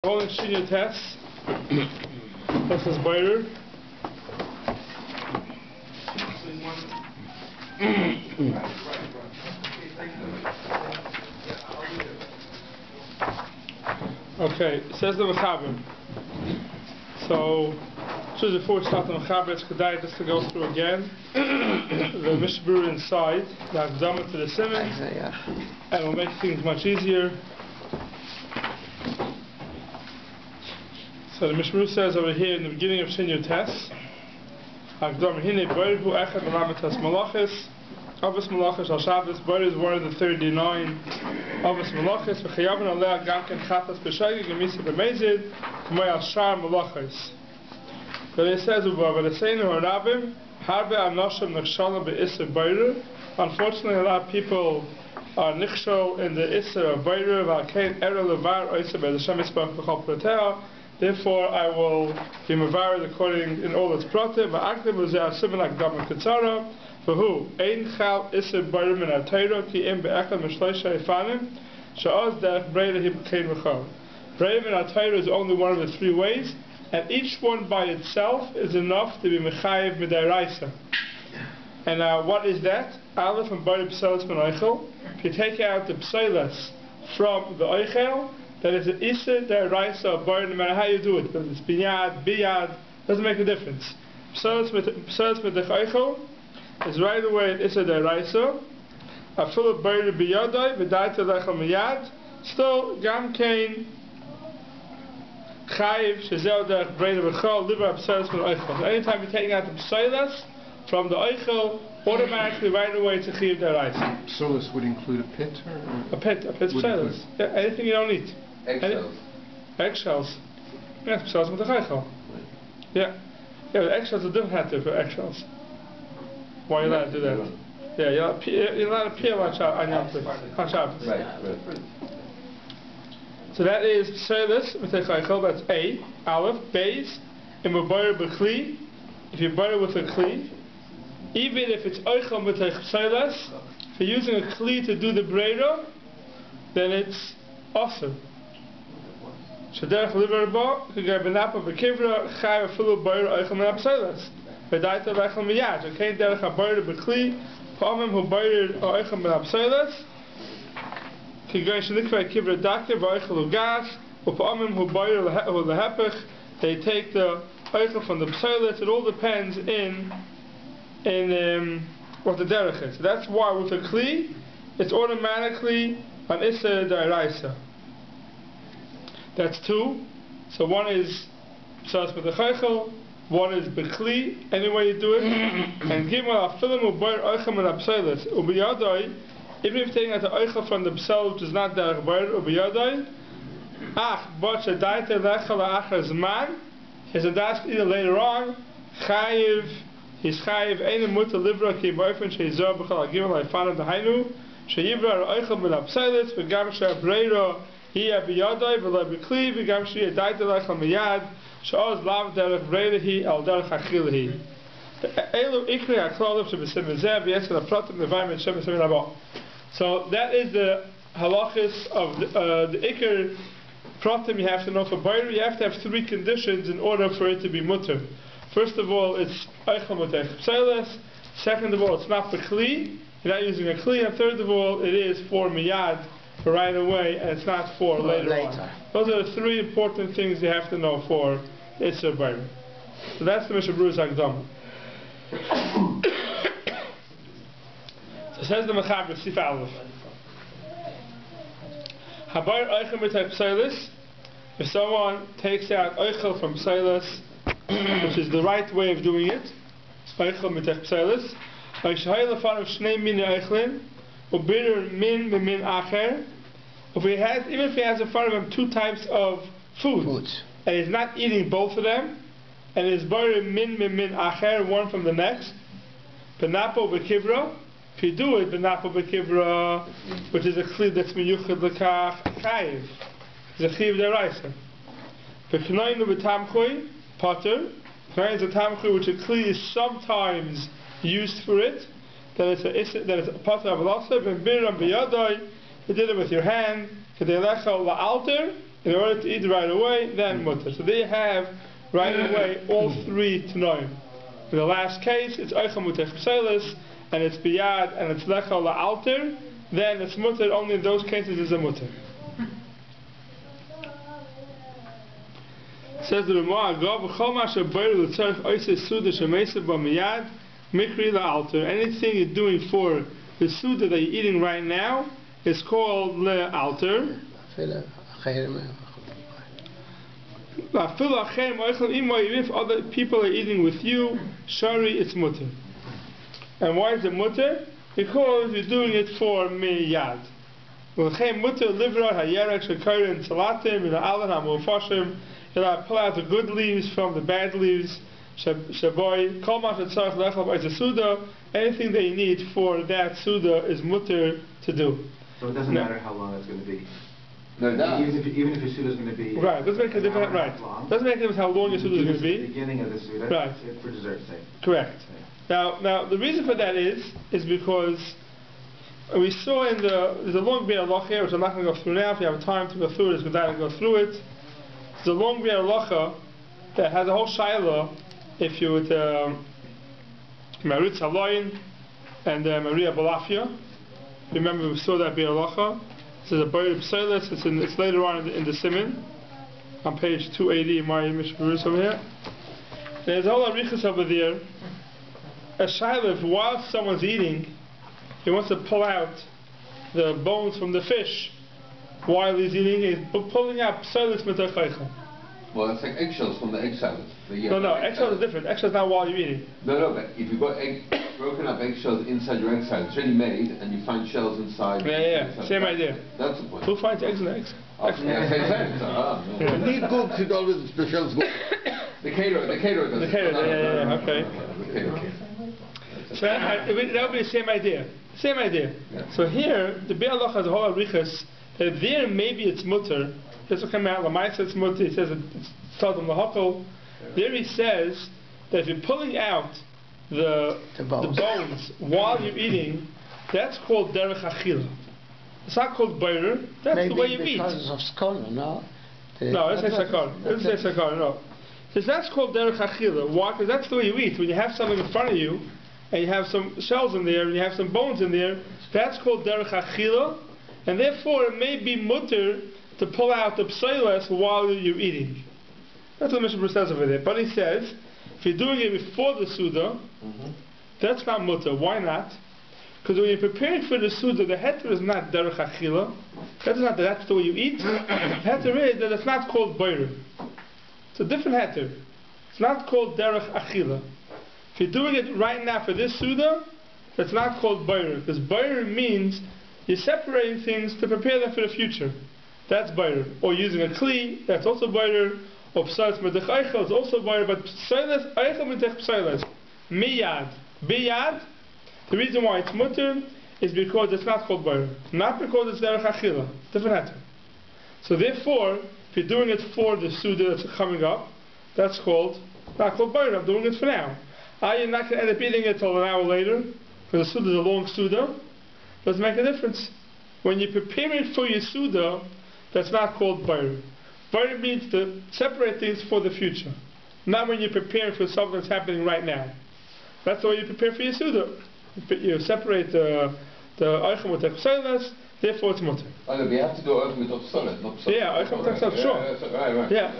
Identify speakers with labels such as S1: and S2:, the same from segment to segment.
S1: Rolling Shiur test. This is Baruch. Okay, it says the Mechaber. So, just before we start the Mechaber, it's good just to go through again the Mishbur inside, the Akdama to the Siman, and we'll make things much easier. So the Mishmur says over here in the beginning of Shiur test, Akdam hine Baruch echad melamatas malachis, Avos malachis al Shabbos. Baruch is one of the 39 Avos malachis. V'chayaven aleh gamken chatas b'shaygi gemisa b'mezid k'may al shar malachis. But it says v'v'leseinu harabim harbe anoshim nechshalim be'isser Baruch. Unfortunately, a lot of people are nichshol in the isser of Baruch v'alkein ero levar oisser be'Hashem yisparach b'chol prateah. Therefore, I will be mevared according in all its pratim. Va'akdim l'zeh Siman Akdama Chazara. For who? Ein chal iser Baruch min ha'Torah ki im be'echad m'shloisha ifanim she'oz derech breida hi b'kein v'chol. Breida min ha'Torah is only one of the three ways, and each one by itself is enough to be mechayev mid'oraisa. And what is that? Aleph and Baruch p'selas min oichel. If you take out the p'selas from the oichel, that is an Isser d'oraisa of Baruch, no matter how you do it, whether it's biyad, doesn't make a difference. P'selas mit the Eichel is right away an Isser d'oraisa. Afilu Baruch biyadai, v'daita lechel miyad, still gam kein chayiv shezeh derech breida v'chol liver p'selas mit Eichel. So anytime you're taking out the p'selas from the Eichel, automatically right away it's a chayiv d'oraisa.
S2: P'selas would include a pit?
S1: A pit's p'selas. Yeah, anything you don't eat.
S3: Eggshells.
S1: Eggshells. Yes, p'selas with the chaychel. Yeah. Yeah, the eggshells are different heter for eggshells. Why are you allowed to do that? Yeah, you're allowed to peel on Shabbos.
S3: Right.
S1: So that is p'selas with the chaychel. That's A. Aleph. Beis. And we're butter b'kli. If you butter with a kli, even if it's oichel with the p'selas, if you're using a kli to do the breida, then it's awesome. Shederach liver ba, k'gay benapa b'kivra, chay afilu Baruch oichel min ha'p'selas. V'daita lechel miyad. Okay, derech ha'Baruch b'kli, pa'amim hu Baruch oichel min ha'p'selas, k'gay shenikvei kivra dake v'oichel ugas, u'pa'amim hu Baruch hu lehepech. They take the oichel from the p'selas. It all depends in what the derech is. So that's why with a kli, it's automatically an Isser d'oraisa. That's two. So one is p'selas with the chaychel, one is b'kli, any way you do it. And gimel afilim u'bayr oichel min ha'p'selas u'biyadai, even if you're taking out the oichel from the p'sel, which is not derech bayr u'biyadai, but shedaita lechel la'achar zman, he's a dask either later on, chayiv, he's chayiv, ein muta livra ki boyfriend sheizor b'chal ha'gimel ha'ifanav d'hainu, sheyivra oichel min ha'p'selas v'gam she'abreira hi abiyadai v'lo b'kli v'gam she'daita lechel miyad she'oz lav derech breida hi al derech achil hi. Elu ikri ha'klolav she'b'sim zeh v'yesel ha'pratim l'vayim et she'b'sim ha'bo. So that is the halachis of the ikr pratim you have to know for Baruch. You have to have three conditions in order for it to be mutter. First of all, it's oichel mutech p'selas. Second of all, it's not b'kli, you're not using a kli. And third of all, it is for miyad, for right away, and it's not for later on. Those are the three important things you have to know for Isser Baruch. So that's the Mishabru's Akdama. So says the Mechaber, Seif Aleph. Habar oichel mitay p'selas. If someone takes out oichel from p'selas, which is the right way of doing it, oichel mitay p'selas, oishayel lefanov shnei min oichlin, u'bidur min min acher. Even if he has in front of him two types of food, and he's not eating both of them, and he's bidur min acher, one from the next, benapo b'kivra. If you do it, benapo b'kivra, which is a kli that's miyuchad l'kach chayiv, it's a chayiv d'oraisa. V'knoinu b'tamchui potter. Knoinu is a tamchui which a kli is sometimes used for it. That it's a potter of lasa. V'biram b'yadai. You did it with your hand. K'dei lechel la'alter. in order to eat right away, then mutter. So there you have right away all three tanoim. In the last case, it's oichel muter chselis, and it's biyad, and it's lechel la'alter. Then it's mutter. Only in those cases is a mutter. Says the Ramah, anything you're doing for the suda that you're eating right now is called le'alter. If other people are eating with you, shari, it's mutter. And why is it mutter? Because you're doing it for miyad. You'll pull out the good leaves from the bad leaves. Anything that you need for that suda is mutter to do.
S2: So it doesn't matter how long it's going to be.
S3: No, it does.
S2: Even if your suda is going to be
S1: right, doesn't make a difference. Right, doesn't make a difference how long your suda is going to be.
S2: The beginning of the suda,
S1: right,
S2: for dessert's sake.
S1: Correct. Now the reason for that is because we saw there's a long beer halacha here, which I'm not going to go through now. If you have time to go through it, it's good to go through it. There's a long beer halacha that has a whole shaila. If you would Maritz Haloyin and Maria Balafia, remember we saw that beer halacha. This is a Baruch Lichtenstein. It's later on in the Siman, on page 280 in my Mishburus over here. There's a whole arichas over there. A shaila, while someone's eating, he wants to pull out the bones from the fish while he's eating. He's pulling out psolis mitachaycha.
S3: Well, it's like eggshells from the egg salad.
S1: No, eggshells are different. Eggshells not while you're eating.
S3: No, but if you've got broken up eggshells inside your egg salad, it's already made, and you find shells inside.
S1: Yeah, same idea.
S3: That's the point.
S1: Who finds eggs in eggs?
S3: You
S4: need good to always the shells go.
S3: The caterer does.
S1: The caterer, okay.
S3: The caterer.
S1: So that would be the same idea. Same idea. Yeah. So here, the Be'er Halacha has a whole arichas that there maybe it's mutter. This will come out. Lamaisa it's mutter. He says it's Tadam Lahakol. There he says that if you're pulling out the bones while you're eating, that's called derech achila. It's not called bayrer. That's maybe the way you eat.
S4: Because of skona, no?
S1: No, it's not sakar. It's not sakar. No. So that's called derech achila. Why? Because that's the way you eat. When you have something in front of you, and you have some shells in there, and you have some bones in there, that's called derech achila, and therefore it may be mutter to pull out the pseilas while you're eating. That's what Mishnah says over there. But he says, if you're doing it before the Suda, that's not mutter. Why not? Because when you're preparing for the Suda, the heter is not derech achila. That's the way you eat. The heter is that it's not called bayr. It's a different heter. It's not called derech achila. If you're doing it right now for this Suda, that's not called bayr. Because bayr means you're separating things to prepare them for the future. That's bayr. Or using a kli, that's also bayr. Or psailas medech eichel is also bayr. But psailas, eichel medech psailas. Miyad. Biyad. The reason why it's mutter is because it's not called bayr. Not because it's derech achila. Different heter. So therefore, if you're doing it for the Suda that's coming up, that's not called bayr. I'm doing it for now. You're not going to end up eating it till an hour later, because the Suda is a long Suda. Doesn't make a difference. When you're preparing for your Suda, that's not called bayr. Bayr means to separate things for the future, not when you're preparing for something that's happening right now. That's the way you prepare for your Suda. You separate the Eichel with the Pseilas, therefore it's mutter.
S3: Oh, no, we have to do Eichel with the Pseilas, not Pseilas.
S1: Yeah, Eichel with the Pseilas, sure.
S3: Right.
S1: Yeah.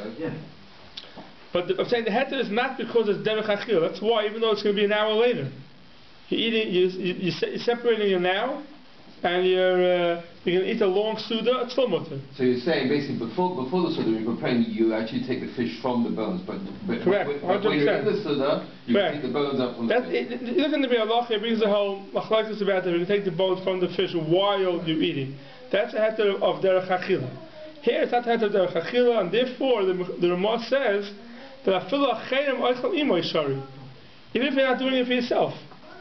S1: But I'm saying the heter is not because it's derech achil. That's why, even though it's going to be an hour later, you're eating, you're separating it now, and you're going to eat a long Suda. It's still mutter.
S3: So you're saying basically before the Suda, you're preparing, you actually take the fish from the bones, but
S1: correct.
S3: When you're in the Suda, you take the bones up from the fish.
S1: Look in the Be'er Halacha, it brings the whole machlokes about that. You take the bones from the fish while you're eating. That's a heter of derech achila. Here it's not a heter of derech achila, and therefore the Ramah says that even if you're not doing it for yourself,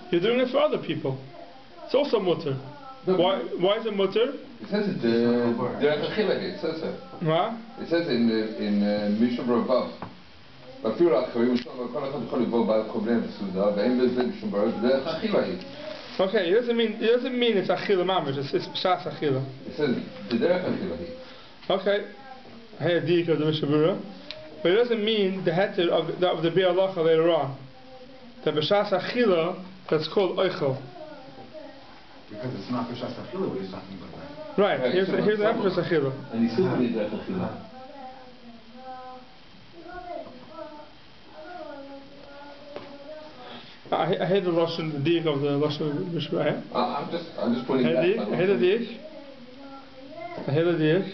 S1: you're doing it for other people. It's also mutter.
S3: No,
S1: why is it mutter?
S3: It says it. It says it.
S1: What?
S3: It says in Mishnah Berurah.
S1: Okay, it doesn't mean it's achila mamish. It's pshas achila.
S3: It says the derech achila.
S1: Okay. Here, dik of the Mishnah Berurah. But it doesn't mean the heter of the Biur Halacha later on. The b'shas achila, that's called oichel.
S2: Because it's not b'shas achila what he's talking about.
S1: Right,
S3: Right,
S1: here's
S3: so
S1: the
S3: what's
S1: emphasis
S3: the
S1: achila.
S3: And he's still need that achila.
S1: I hate the lashon, the dik of the lashon Mishnah.
S3: I'm just pointing
S1: I
S3: back.
S1: hate the dik. I hate the dik.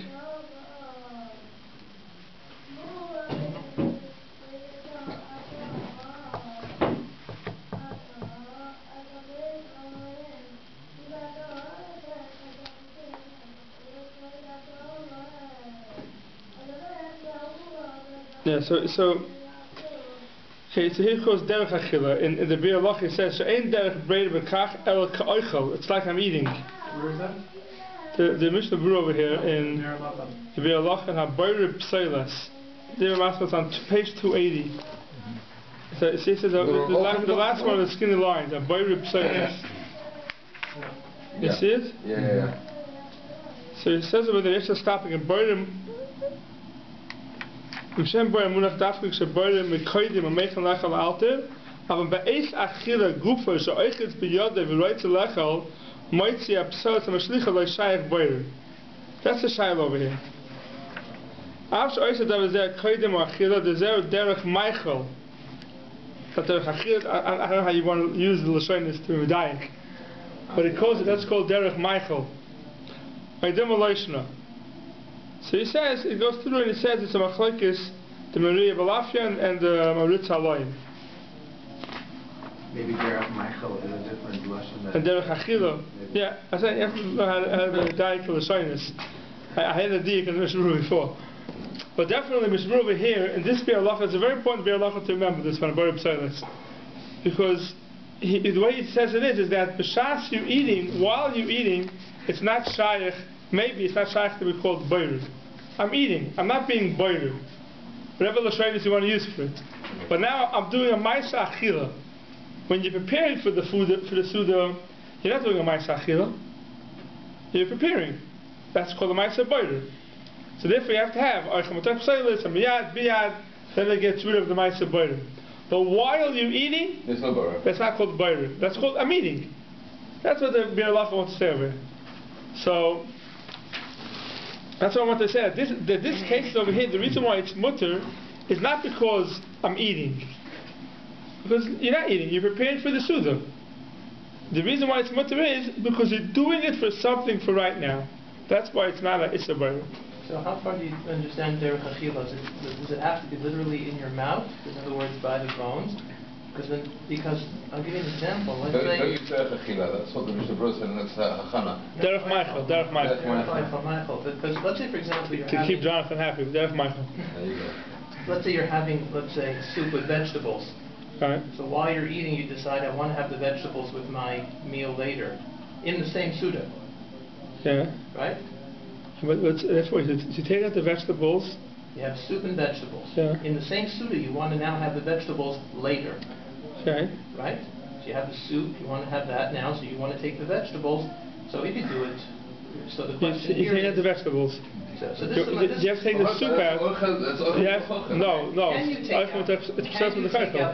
S1: Yeah, so here it goes derech achila. In the Biur Halacha it says, "She'ein derech breid b'kach el ka'oichel." It's like I'm eating.
S5: Where is that?
S1: The Mishnah Berurah over here in the Biur Halacha and Baruch Pseiles. There Masmas on page 280. So it says the last one of the skinny lines, Baruch Pseiles. You see it?
S3: Yeah.
S1: So it says over there, it's just stopping in Baruch. Mshem Baruch Munach Dafrik Shebaruch Mekoidim Amechan Lechal Alter. Aber be'eis achila gufa she'oichet b'yodeh v'roitze lechal moitzi apsot amashlicha lo shayach Baruch. That's the shayla over here. Av she'oichet davazeh koidim or achila dezer derech Michael. That derech achila, I don't know how you want to use the lashonis to medayik, but it calls it, that's called derech Michael. Oidim aloishna. So he says, it goes through and it says it's a machlokes, the Maria Balafia and the Maritz Halayim.
S2: Maybe derech Michael is a different lashon.
S1: And derech achila. Yeah, I said you have to know how to die for the shyness. I had a dik in the Mishnah Berurah before. But definitely Mishnah Berurah over here, in this Biur Halacha, it's a very important Biur Halacha to remember this one, Baruch Pseiles. Because the way he says it is that b'shas you eating, while you're eating, it's not shaykh, maybe it's not shaykh to be called Baruch. I'm eating, I'm not being Baruch. Whatever lashonis you want to use for it. But now I'm doing a Ma'aseh Achila. When you're preparing for the food, for the Suda, you're not doing a Ma'aseh Achila. You're preparing. That's called a Ma'aseh Baruch. So therefore you have to have Archam Pseiles, a Miyad, Biyad, then it gets rid of the Ma'aseh Baruch. But while you're eating,
S3: There's no Baruch.
S1: that's not called Baruch. That's called I'm eating. That's what the Biur Halacha wants to say over here. So that's what I want to say. This case over here, the reason why it's mutter is not because I'm eating. Because you're not eating, you're preparing for the Suda. The reason why it's mutter is because you're doing it for something for right now. That's why it's not a Issa Baruch.
S5: So how far do you understand derech achila? Does it have to be literally in your mouth? In other words, by the bones? Because I'll give you an example. Let's
S3: Don't
S5: say
S3: use derech achila. That's what the Mishnah Berurah said, and that's hachana.
S1: Derech Michael, Derech Michael.
S5: Derech Michael. Because let's say, for example, you're
S1: To
S5: having,
S1: keep Jonathan happy, Derech Michael.
S3: There you go.
S5: let's say you're having, let's say, soup with vegetables.
S1: Alright.
S5: So while you're eating, you decide I want to have the vegetables with my meal later, in the same Suda,
S1: Yeah.
S5: right?
S1: But therefore, you take out the vegetables.
S5: You have soup and vegetables.
S1: Yeah.
S5: In the same Suda, you want to now have the vegetables later,
S1: Okay.
S5: right? So you have the soup, you want to have that now, so you want to take the vegetables. So if you do it, so the question
S1: You
S5: here
S1: take out
S5: is,
S1: the vegetables.
S5: so
S1: You
S5: this
S1: have to take the soup out.
S3: That's
S1: Yes. No.
S5: can you take out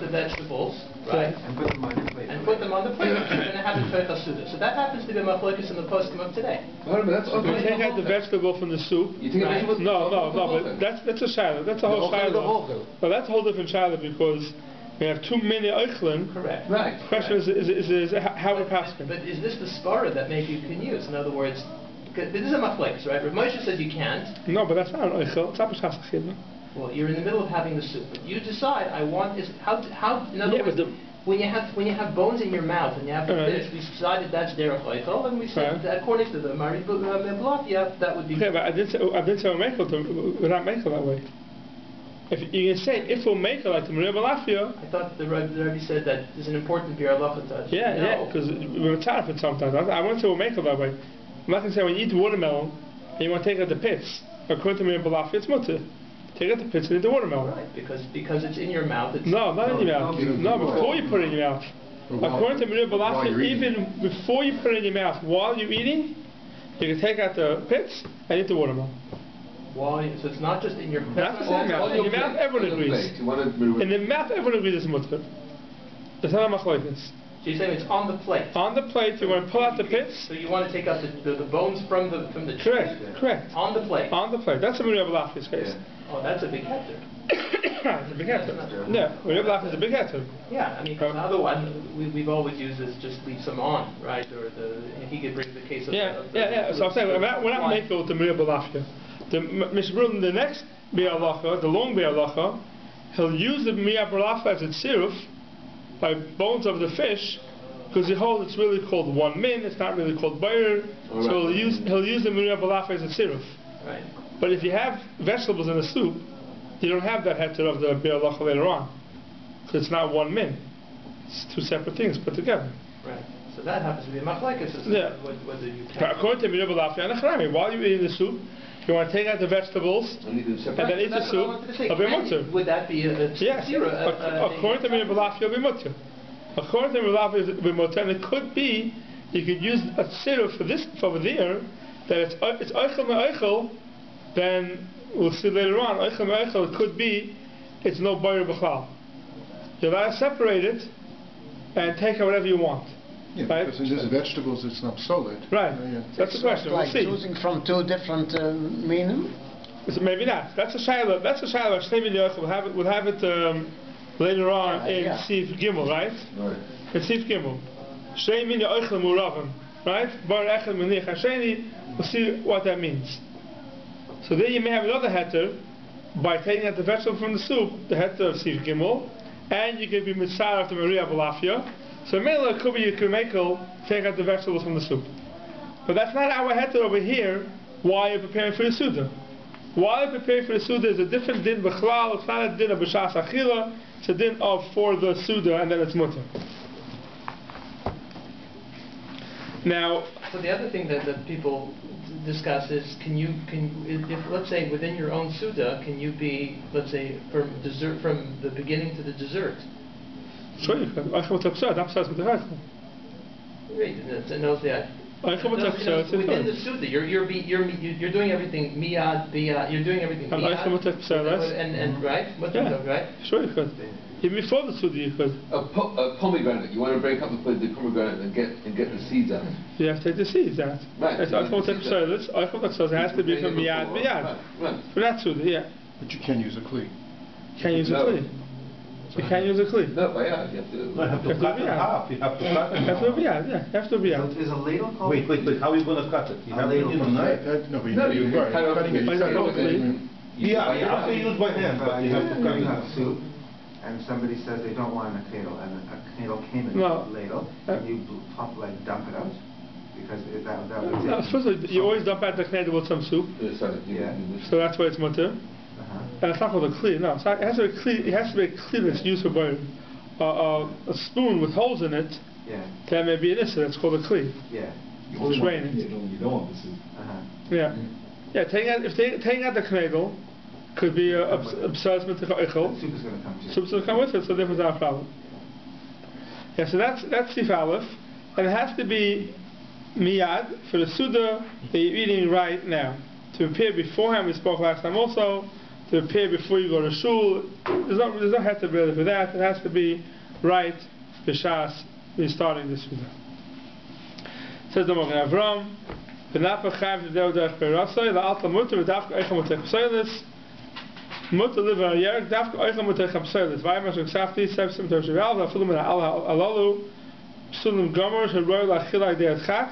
S5: the vegetables, right?
S2: And put them on your plate.
S5: And put them on the plate. You're going to have the Teichas Suda. So that happens to be machlokes in the poskim of today.
S1: You take out the vegetable from the soup.
S3: You take a vegetable?
S1: No, but that's a shiloh. That's a whole shiloh. No, that's a whole different shiloh because we have too many oichlin.
S5: Correct.
S3: Right.
S1: The question is how we're passing.
S5: But is this the svara that maybe you can use? In other words, this is a machlokes, right? Rav Moshe says you can't.
S1: No, but that's not an oichel. It's not b'shas achila.
S5: Well, you're in the middle of having the soup. But you decide, I want is how. In other words, when you have bones in your mouth and you have the fish, we decided that's derech oichel, and we said that according to the Mari Blafia, that would be.
S1: Okay, but I didn't say we're not making that way. If you can say if we'll make it like the Maria Balafia.
S5: I thought the Rebbe said that there's an important Biur Halacha touch.
S1: Yeah, because we're tired of it sometimes. I want to say we'll make it that way. I'm not going to say when you eat watermelon and you want to take out the pits. According to Maria Balafia, it's mutter. Take out the pits and eat the watermelon.
S5: Right, because it's in your mouth. It's
S1: No, not in your mouth. No, before you put it in your mouth. According to Maria Balafia, even before you put it in your mouth, while you're eating, you can take out the pits and eat the watermelon.
S5: Why? So it's not just in your...
S1: That's the same mouth. In your mouth, everyone agrees. In the mouth, everyone agrees it's mutter. It's not a machlokes.
S5: So you're saying it's on the plate?
S1: On the plate, you want to pull out the pits.
S5: So you want to take out the bones from the tree?
S1: Correct.
S5: On the plate?
S1: On the plate. That's a Miriam Balaf's case.
S5: Oh, that's a big heter.
S1: It's a big heter. Yeah, Miriam Balaf is a big heter.
S5: Yeah, I mean, the other one we've always used is just leave some on, right? Or he could bring the case of
S1: Yeah. So I'm saying we're not making it the Miriam Balaf. The Mishbrun, the next Bi'alacha, the long Bi'alacha, he'll use the Miriam Balaf as its siruf by bones of the fish, because he holds it's really called one min, it's not really called bayr, so he'll use the Miriam Balaf as its siruf.
S5: Right.
S1: But if you have vegetables in the soup, you don't have that heter of the Bi'alacha later on, because it's not one min. It's two separate things put together.
S5: Right. So that happens to be a machlokes.
S1: Yeah.
S5: Whether you can.
S1: According to Miriam Balaf and Acharami, while you're eating the soup, you want to take out the vegetables and then eat the soup. It'll be mutter.
S5: Would that be a
S1: yes. According to Miriam Balaf, you'll be mutter. According to Miriam Balaf, you'll be mutter, and it could be you could use a siruf for this over there that it's oichel me'oichel. Then we'll see later on. Oichel me'oichel, it could be it's no bayr b'chlal. You're allowed to separate it and take out whatever you want.
S6: Yeah,
S1: right?
S6: because it is vegetables, it's not solid.
S1: Right. That's the
S4: It's
S1: question.
S4: like
S1: We'll see.
S4: choosing from two different meaning.
S1: So maybe not. That's a shayla. That's a shayla. Shnei min yochel. We'll have it later on in Seif Gimel, right?
S3: Right.
S1: In Seif Gimel. Shnei min yochel muravim, right? Bar echad menich hasheni. We'll see what that means. So then you may have another heter by taking out the vegetable from the soup, the heter of Seif Gimel, and you can be mitzvah of the Maria Balafia. So mainly it could be you can take out the vegetables from the soup. But that's not our heter over here while you're preparing for the Suda. While you're preparing for the Suda is a different din b'chlal, it's not a din of b'shas achila, it's a din of for the Suda and then it's mutter. Now,
S5: so the other thing that people discuss is if let's say within your own Suda, can you be, let's say, from the beginning to the dessert?
S1: Sure you can. Within the
S5: Suda, you're doing everything miyad, biyad, you're doing everything miyad, and right? Right?
S1: Sure you could. Even before the Suda you could.
S3: A pomegranate, you want to break up the pomegranate and get the seeds out. You
S1: have to take the seeds out.
S3: Right.
S1: It has to be from miyad, biyad.
S3: Right.
S1: For that Suda, yeah.
S6: But you can use a kli.
S1: Can't use a kli. You can't use a kli.
S3: No, but yeah, you have to.
S7: You have to cut it in half. You have to cut it in half.
S1: You have to be out.
S2: Is a ladle called?
S7: Wait. How are you going to cut it? You have to use a knife.
S6: No, but you cutting it.
S7: Yeah, you have to use by hand, but you have to cut it.
S2: You have soup, and somebody says they don't want a knedel, and a knedel came in a ladle, and you dump it out? Because that would
S1: no, supposedly you always dump out the knedel with some soup.
S2: Yeah.
S1: So that's why it's mutter. And it's not called a kli. No, it has to be a kli. It has to be a kli that's used for burning. A spoon with holes in it.
S2: Yeah.
S1: That may be an issa. That's called a kli.
S2: Yeah.
S1: It's raining.
S2: You don't want this.
S1: Yeah. Yeah. Taking out the knedel could be a b'sas mit eichel.
S2: Soup is going to come too.
S1: Soup's going to come with it, so therefore it's not a problem. Yeah. So that's Sif Aleph, and it has to be miyad for the suda that you're eating right now. To prepare beforehand, we spoke last time also. To prepare before you go to shul, there's no heter really for that. It has to be right b'shas when you're starting the suda. Says the Mogen Avram, "V'napa chayav yideu derech beirasoi la'alta muter v'dafka eichel mutech p'soilis muter liver yerek dafka eichel mutech p'soilis v'ayim asher ksafti sevsim tosheval v'afilu min ha'alalu psulim gomer sheroy la'achila ideat chak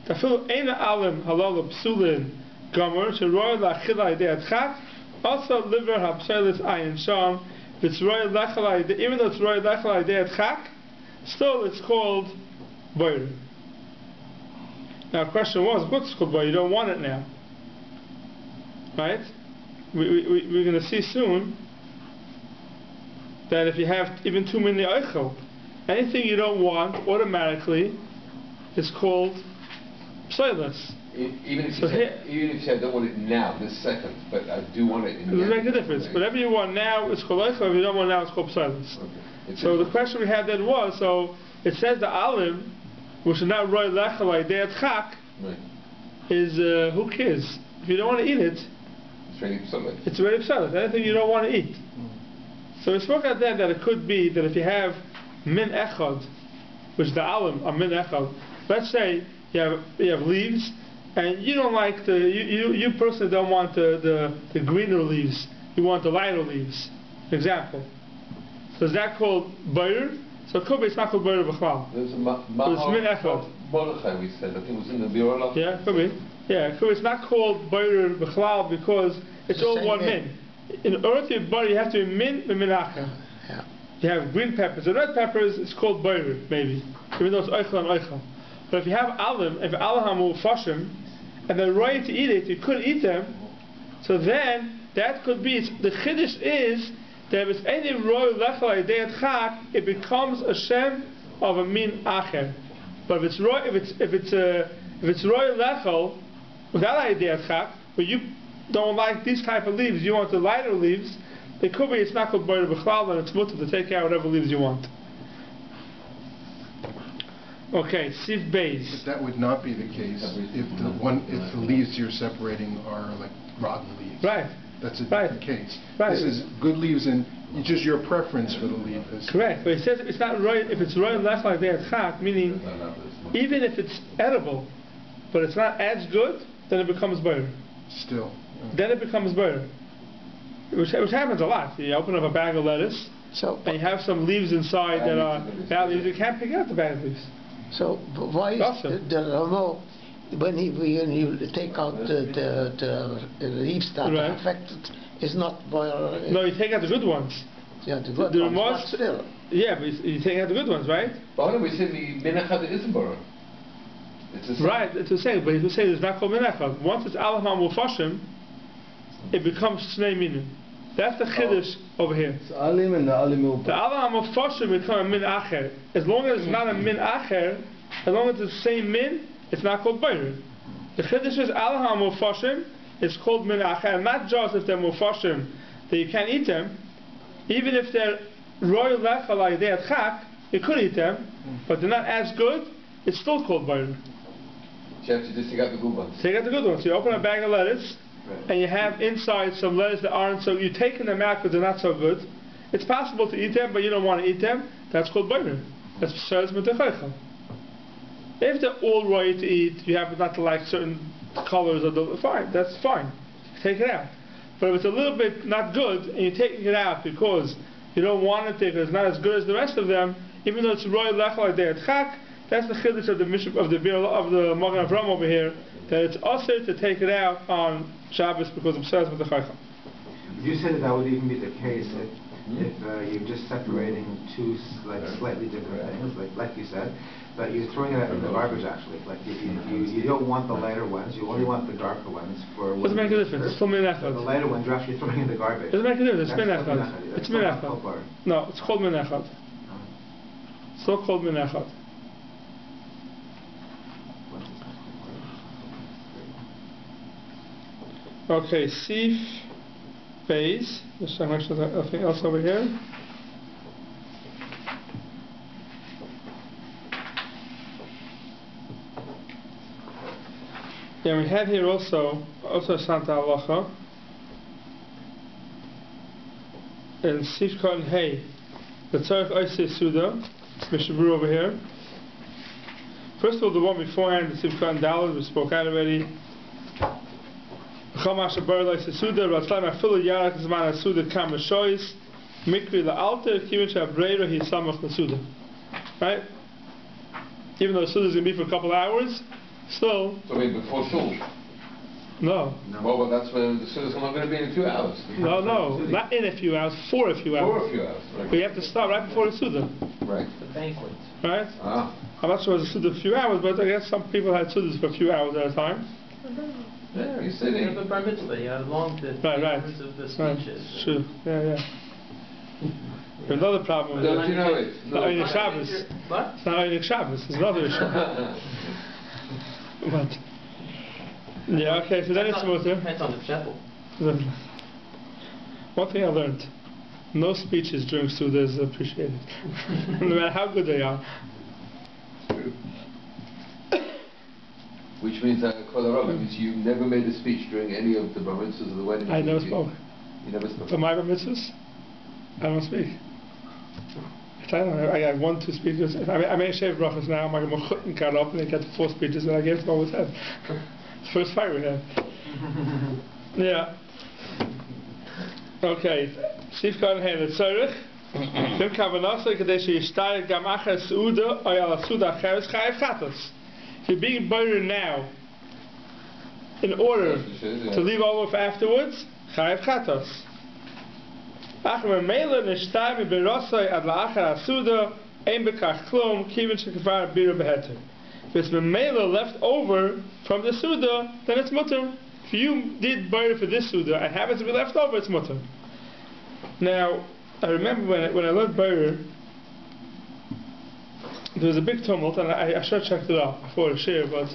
S1: tafilu eina alim halalu psulin gomer sheroy la'achila ideat chak also liver ha'p'soilis ayin sham it's roy la'achila ideat even though it's roy la'achila ideat chak still it's called boyer." Now the question was, of course it's called boyer, you don't want it now. Right? We're going to see soon that if you have even too many eichel, anything you don't want automatically is called psoilus.
S3: Even if you say I don't want it now, this second, but I do want it in the
S1: end. It doesn't make a difference. Whatever you want now is called eichel, if you don't want now it's called psoilus. Okay. So the question we had then was, so it says the alim, which is not roy lechalai de'at chak, is who cares? If you don't want to eat it,
S3: It's really psalid.
S1: It's very psalid. Anything you don't want to eat. So we spoke about that it could be that if you have min echad, which the alim are min echad, let's say you have leaves, and you don't like you personally don't want the greener leaves. You want the lighter leaves. Example. So is that called bayr? So it could be it's not called bayr b'chlal.
S3: There's a
S1: But it's min echad.
S3: Mordechai, we said. I think it was in the Biur.
S1: Yeah, could be. Yeah, it could be. It's not called bayr b'chlal because it's all one min. In earth, you have to be min acher.
S4: Yeah.
S1: You have green peppers. The red peppers, it's called bayr, maybe. Even though it's oichel and oichel. But if you have alim, if alaham will fashim, and they're ready to eat it, you couldn't eat them, so then that could be, the chiddush is that if it's any roy lechel ideyat chak, it becomes a shem of a min acher. But if it's roy lechel without ideyat chak, but you don't like these type of leaves, you want the lighter leaves, it could be it's not called bayr b'chlal, and it's mutter to take out whatever leaves you want. Okay, Seif Beis.
S6: But that would not be the case if the leaves you're separating are like rotten leaves.
S1: Right.
S6: That's a different case.
S1: Right.
S6: This is good leaves, and it's just your preference for the leaf.
S1: Correct. But it says it's not right if it's roy left like that chak, meaning even if it's edible, but it's not as good, then it becomes bayr.
S6: Still.
S1: Then it becomes bayr. Which happens a lot. You open up a bag of lettuce, and you have some leaves inside that are bad leaves. You can't pick out the bad leaves.
S4: So why is the Ramo, when you take out the leaves that are affected, is not bayr?
S1: No, you take out the good ones.
S4: Yeah, the good ones. But still.
S1: Yeah, but you take out the good ones, right?
S3: But we say the minachad isn't bayr. It's the same.
S1: Right, it's the same, but he's saying it's not called minachad. Once it's alaham ufashim, it becomes shnei minin. That's the chiddush over here.
S7: The alim and the alim
S1: The alaham ufashim become a min acher. As long as it's not a min acher, as long as it's the same min, it's not called bayr. The chiddush is alaham ufashim is called min acher, and not just if they're mufashim that you can't eat them. Even if they're royal lechal like they at chak, you could eat them, but they're not as good. It's still called bayr.
S3: You have to just take out the good ones.
S1: Take out the good ones. So you open a bag of lettuce, and you have inside some lettuce that aren't so, you're taking them out because they're not so good. It's possible to eat them, but you don't want to eat them. That's called bayr. That's says mitachaychel. If they're all right to eat, you happen not to like certain colors or fine. That's fine. Take it out. But if it's a little bit not good, and you're taking it out because you don't want it because it's not as good as the rest of them, even though it's royal lechal like they at chak, that's the chiddush of the mission of the Magen Avraham over here, that it's also to take it out on Shabbos because of says with the chaychel.
S2: You said that would even be the case if you're just separating two slightly different things, like you said, but you're throwing it in the garbage actually. Like you don't want the lighter ones, you only want the darker ones for.
S1: Doesn't make a difference. It's still min echad.
S2: The lighter ones you're actually throwing in the garbage.
S1: Doesn't make a difference. It's min echad. It's min echad. No, it's called min echad. Still called min echad. Okay, Seif Beis. Just to make sure there's nothing else over here. Yeah, we have here also Santa Halacha. And Seif Katan Hey. The Tzarech Oisei Suda. Mishabru over here. First of all, the one beforehand, the Seif Katan Daled, we spoke out already. Right? Even though the Suda is going to be for a couple of hours, still.
S3: So wait, before Shul?
S1: No.
S3: Well, that's when the Suda is not going to be in a few hours.
S1: No, not in a few hours, for a few hours.
S3: For a few hours, right.
S1: But you have to start right before the Suda.
S3: Right.
S5: The banquet.
S1: Right?
S3: Ah.
S1: I'm not sure it was a Suda a few hours, but I guess some people had Sudas for a few hours at a time.
S5: Yeah,
S3: you said
S5: you have a bar mitzvah, you have long to
S1: right.
S5: of the speeches.
S1: Right. True. Yeah. Another problem with
S3: Don't you know it?
S1: It's not Einik Shabbos.
S5: What?
S1: It's not Einik Shabbos. It's another issue. But yeah, okay. So then it's mutter.
S5: Depends on the chapel.
S1: One thing I learned: no speeches during Suda is appreciated, no matter how good they are.
S3: Which means that means you never made a speech during any of the bar mitzvahs of the wedding.
S1: I never spoke.
S3: You never spoke.
S1: For my bar mitzvahs, I don't speak. I got 1-2 speeches. I made shave brachas now. I'm going to cut up and I get 4 speeches and I gave it always head. It's the first fight we had. Yeah. Okay. Seif kan heen tzarich. Dem kavanasa kadesh yishtar gam achar suuda or al suuda chaves chayev chatos. If you're being buried now, in order to leave over for afterwards, chayev chatos. Achar meila nishtar mi berosai ad la'achar asuda ein bekach klum kivin shekvar biru beheter. If it's meila left over from the suda, then it's mutter. If you did bury for this suda and happens to be left over, it's mutter. Now, I remember when I learned bury, there was a big tumult, and I should have checked it out before the share, but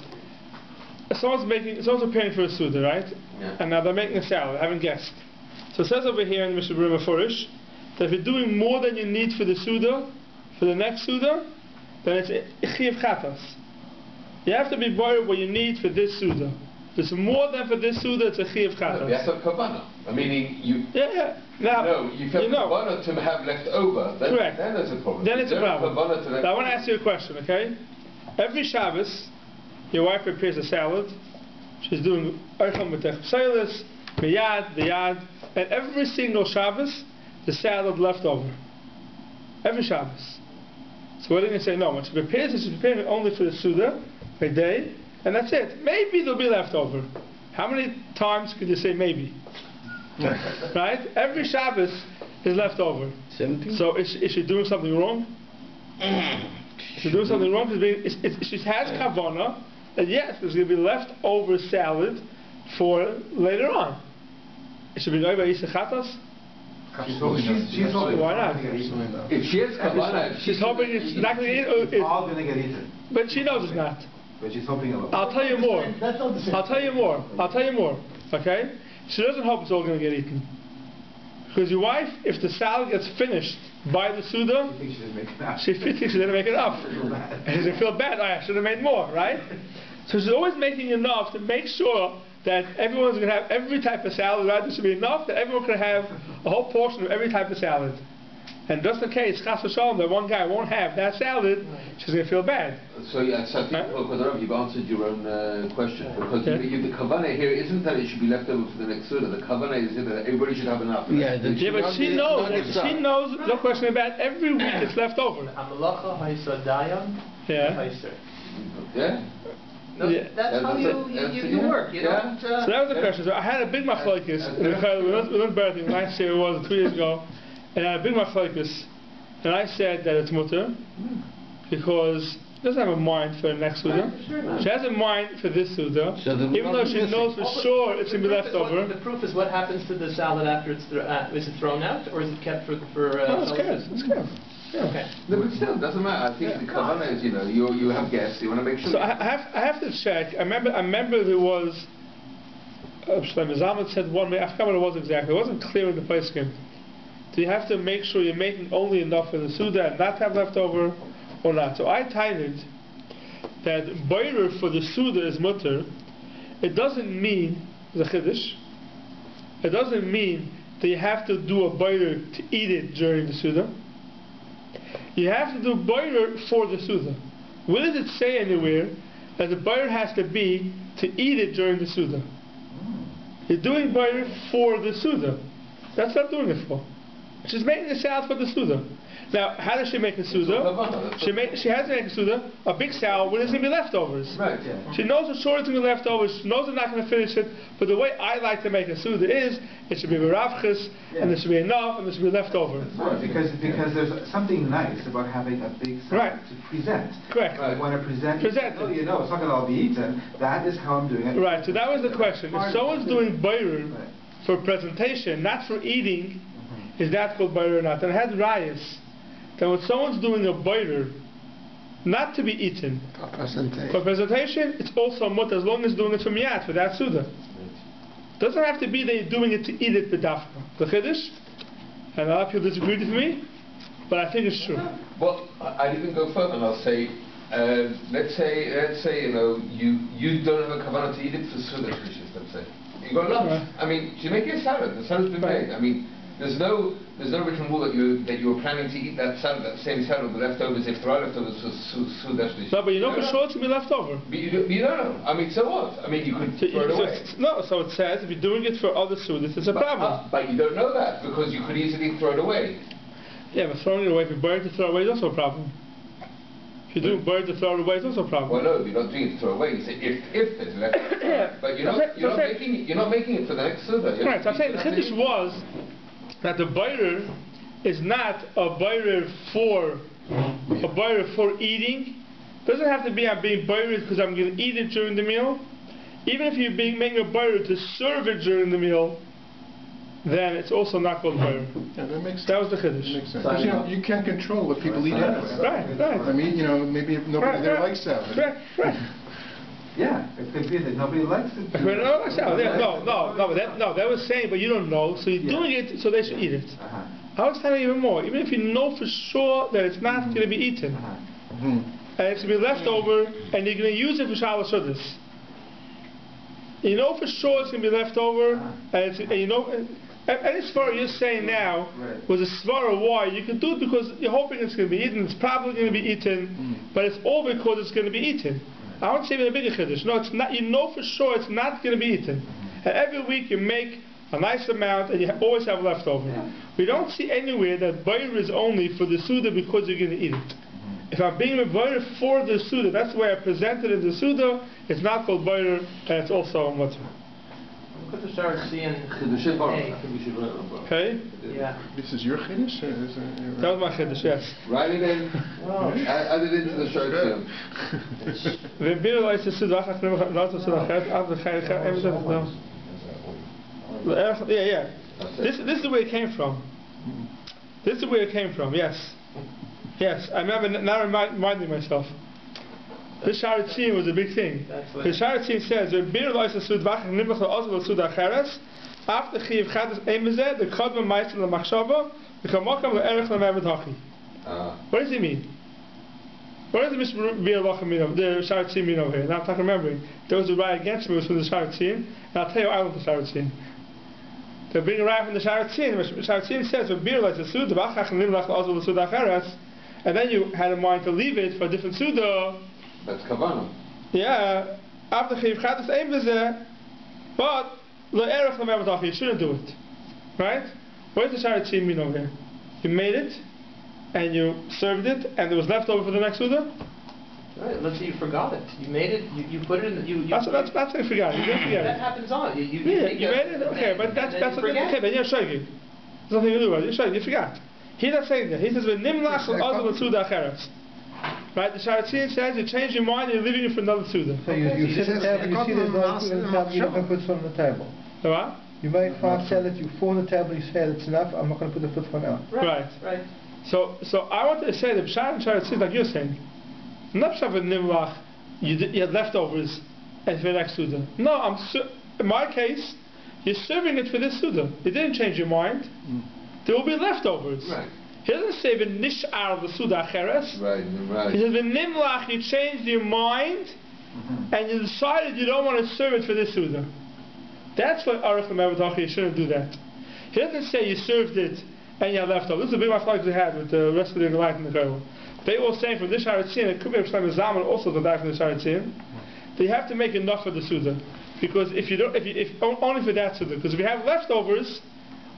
S1: someone's preparing for a suda, right?
S3: Yeah.
S1: And now they're making a salad, having guests. So it says over here in Mishnah Berurah Furish that if you're doing more than you need for the suda, for the next suda, then it's chiyav chatas. You have to be buried what you need for this suda. If it's more than for this suda, it's a chiyav chatas.
S3: No, you have to have kavanah. Meaning you.
S1: Yeah. Now,
S3: you have kavanah to have left over. Then,
S1: correct.
S3: Then there's a problem.
S1: Then it's a problem.
S3: Now
S1: I want to ask you a question, okay? Every Shabbos, your wife prepares a salad. She's doing oichel metech pseilis, biyad, and every single Shabbos, the salad left over. Every Shabbos. So what are you going to say? No, when she prepares it, she's preparing it only for the suda, for a day, and that's it. Maybe there'll be leftover. How many times could you say maybe? Right? Every Shabbos is left over.
S4: 17.
S1: So is she doing something wrong? Is she doing something wrong? She has kavanah, and yes, there's going to be leftover salad for later on. Is she being over Isachatas?
S2: She's hoping.
S1: Why not?
S3: if she has kavanah,
S1: She's hoping it's not going to get
S2: It's
S1: eaten.
S2: all going to get eaten.
S1: But she knows it's not.
S2: But she's hoping a little.
S1: I'll tell you more.
S5: That's not the same.
S1: I'll tell you more. Okay? She doesn't hope it's all going to get eaten. Because your wife, if the salad gets finished by the suda,
S2: She thinks she didn't make enough.
S1: she thinks she didn't make enough. And she's going to feel bad. Oh, I should have made more, right? So she's always making enough to make sure that everyone's going to have every type of salad, right? There should be enough that everyone can have a whole portion of every type of salad. And just in case, chas v'shalom, that one guy won't have that salad, she's going to feel bad.
S3: So I think you've answered your own question, because the kavanah here isn't that it should be left over for the next suda. The kavanah is that everybody should have enough.
S4: Yeah,
S1: but she knows, no question about it, every week it's left over.
S5: Amalacha ha'isa dayan ha'isa.
S3: Yeah?
S5: No, that's how you work. You don't.
S1: So that was the question. So I had a big machlokes. We learned better than last year it was 2 years ago. And I had a big machlokes, and I said that it's mutter because she doesn't have a mind for the next suda. She has a mind for this suda, even though she knows for sure it's going to be left over.
S5: The proof is what happens to the salad after it's is it thrown out or is it kept for?
S1: No, it's kept. Yeah.
S5: Okay.
S3: No, but still, it doesn't matter. I think the kavanah is, you have guests, you want to make sure.
S1: So I have to check. I remember there was. Zalman said one way. I forgot what it was exactly. It wasn't clear in the place scheme. Do you have to make sure you're making only enough for the suda and not have leftover, or not? So I titled that boirer for the suda is mutter. It doesn't mean the chiddush. It doesn't mean that you have to do a boirer to eat it during the suda. You have to do boirer for the suda. Where does it say anywhere that the boirer has to be to eat it during the suda? You're doing boirer for the suda. That's what I'm doing it for. She's making the salad for the suda. Now, how does she make a suda? She has to make a suda, a big salad, where there's going to be leftovers.
S3: Right, yeah.
S1: She knows for sure it's going to be leftovers, she knows they're not going to finish it, but the way I like to make a suda is, it should be beravchis, and there should be enough, and there should be leftover.
S2: Right, because there's something nice about having a big salad to present.
S1: Correct.
S2: You want to present it.
S1: It's not
S2: going to all be eaten. That is how I'm doing it.
S1: Right, so that was the question. If someone's doing boirer for presentation, not for eating, is that called boirer or not? And I had rayas. Then when someone's doing a boirer, not to be eaten, for presentation, it's also mutter as long as doing it for miyat, for that suda. Doesn't have to be that you're doing it to eat it b'dafka. The chiddush, and a lot of people disagree with me, but I think it's true.
S3: Well, I'd even go further and I'll say, let's say you don't have a kavanah to eat it for Suda Shlishis, let's say. You got lunch. I mean, you make a salad. The salad's been made. I mean, there's no written rule that you were planning to eat that salad, that same salad, the leftovers, if there are leftovers for Suda Shlishis.
S1: No, but you know for sure it's going to be left over.
S3: But you don't know. I mean, so what? I mean, you could throw it away.
S1: So it says if you're doing it for other Sudas, it's a problem.
S3: But you don't know that because you could easily throw it away.
S1: Yeah, but throwing it away, if you're buried to throw it away, is also a problem. If you do buried to throw it away, it's also a problem.
S3: Well, no, you're not doing it to throw away. You say if there's left. But you're not making it for the next Suda.
S1: Right, so I'm saying the Chiddush was that the boirer is not a boirer for eating. Doesn't have to be I'm being boirer because I'm going to eat it during the meal. Even if you're making a boirer to serve it during the meal, then it's also not called boirer.
S6: Yeah,
S1: that was the Chiddush.
S6: Makes sense. Because, you can't control what people eat anyway.
S1: Right.
S6: I mean, maybe nobody there likes salad.
S1: Right.
S2: Yeah, it could be that nobody likes it.
S1: No, that was saying, but you don't know, so you're doing it so they should eat it. I was telling you even more. Even if you know for sure that it's not going to be eaten, and it's going to be left over, and you're going to use it for Shabbos Sudas. You know for sure it's going to be left over, and you know. Any svara you're saying now was a svara why you can do it because you're hoping it's going to be eaten. It's probably going to be eaten, but it's all because it's going to be eaten. I won't say even a bigger chiddush. No, it's not. You know for sure it's not going to be eaten. And every week you make a nice amount, and you always have leftover. We don't see anywhere that boirer is only for the Suda because you're going to eat it. If I'm being a boirer for the Suda, that's the way I present it in the Suda. It's not called boirer, and it's also a mutter.
S5: Put the Chazara Siman.
S1: Okay?
S5: Yeah.
S6: This is your chiddush?
S1: That was my chiddush, yes.
S3: Write it in. Add it into the Chazara
S1: Siman. Yeah. This is where it came from. This is where it came from, yes. I remember now reminding myself. This Chazara Siman was a big thing. The Chazara Siman says, after Chiv Chadas Emezeh, the Kodma Meister L'Machshava, the Kamakam L'Erech L'Mevet Hachi. What does he mean? What does the Chazara Siman mean over here? Now I'm not remembering. There was a riot against me from the Chazara Siman, and I'll tell you why I want the Chazara Siman. They're bringing a riot from the Chazara Siman. The Chazara Siman says, and then you had in mind to leave it for a different Suda.
S3: That's kavanah.
S1: Yeah, after Chiv Chadas Emezeh, but L'Erech L'Mevet Hachi, you shouldn't do it. Right? What does the Chazara Siman mean over here? You made it, and you served it, and there was left over for the next Suda?
S5: Right, let's say you forgot it. You made it, you put it in the...
S1: That's what I forgot. You didn't forget it.
S5: That happens on. You
S1: made it? Okay, but that's okay, then you're shaking. There's nothing to do with it. You're shaking, you forgot. He's not saying that. He says, V'nimlach l'azal l'suda acheres. Right, the Chazara Siman says you change your mind and you're leaving it for another Suda.
S8: So you sit at the table, you see there's no food on the table, you're not going to put food on the table.
S1: What?
S8: You make 5 salads, you 4 on the table, you say it's enough, I'm not going to put the fifth one out.
S1: Right. So I wanted to say the Pshat and Chazara Siman, like you're saying, not Pshat v'nimlach, you had leftovers and for the next Suda. No, in my case, you're serving it for this Suda. You didn't change your mind. There will be leftovers.
S3: Right.
S1: He doesn't say v'nish'ar l'suda acheres.
S3: Right.
S1: He says v'nimlach, you changed your mind and you decided you don't want to serve it for this Suda. That's what Arach L'Mevet Hachi, you shouldn't do that. He doesn't say you served it and you had leftovers. This is a big maflag we had with the rest of the light in the Kotel. They all saying from this Chazara Siman, it could be a Zaman also to die from the Chazara Siman, that you have to make enough for the Suda. Because if you don't, if only for that Suda. Because if you have leftovers,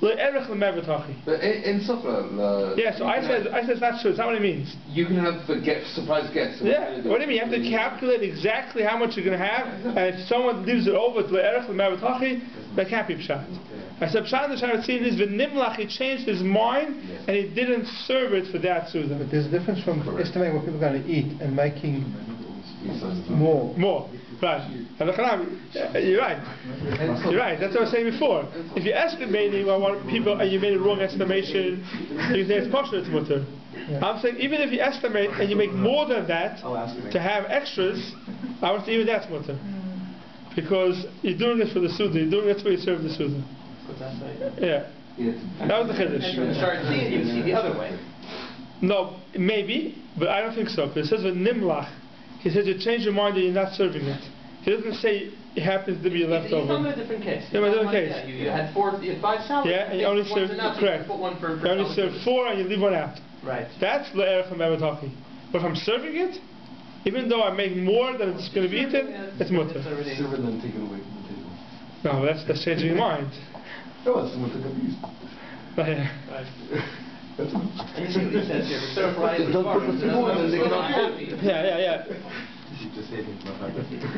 S1: but
S3: in Sufra,
S1: yeah, so I said it's not true. It's not what it means.
S3: You can have surprise guests.
S1: Yeah, what do you mean? You have to calculate exactly how much you're going to have, and if someone leaves it over to L'Erech L'Mevet Hachi, that can't be Pshat. I said Pshat in the Chazara Siman is v'nimlach, he changed his mind, and he didn't serve it for that Suda.
S8: But there's a difference from estimating what people are going to eat and making more.
S1: Right. You're right. That's what I was saying before. If you're estimating what people and you made a wrong estimation, you say it's kosher, it's mutter. I'm saying even if you estimate and you make more than that to have extras, I would say even that's mutter. Because you're doing it for the Suda, you're doing it for you serve the Suda. Yeah. That was the Chiddush.
S5: And from the Chazara Siman, you see the other way.
S1: No, maybe, but I don't think so. Because it says v'nimlach. He says you change your mind and you're not serving it. He doesn't say it happens to be a leftover.
S5: He's talking about a different case.
S1: Yeah, a different case.
S5: You had 5 salads.
S1: Yeah, and you only serve, correct. You only serve 4 and you leave 1 out.
S5: Right.
S1: That's the erech of Mevataki. But if I'm serving it, even though I make more than it's going to be eaten, it's mutter.
S6: Serve it and then take it away from the table.
S1: No, that's changing your mind.
S6: No, someone took a piece.
S1: Yeah.
S5: Right. And you see what he says here. Serve right in the
S1: Yeah.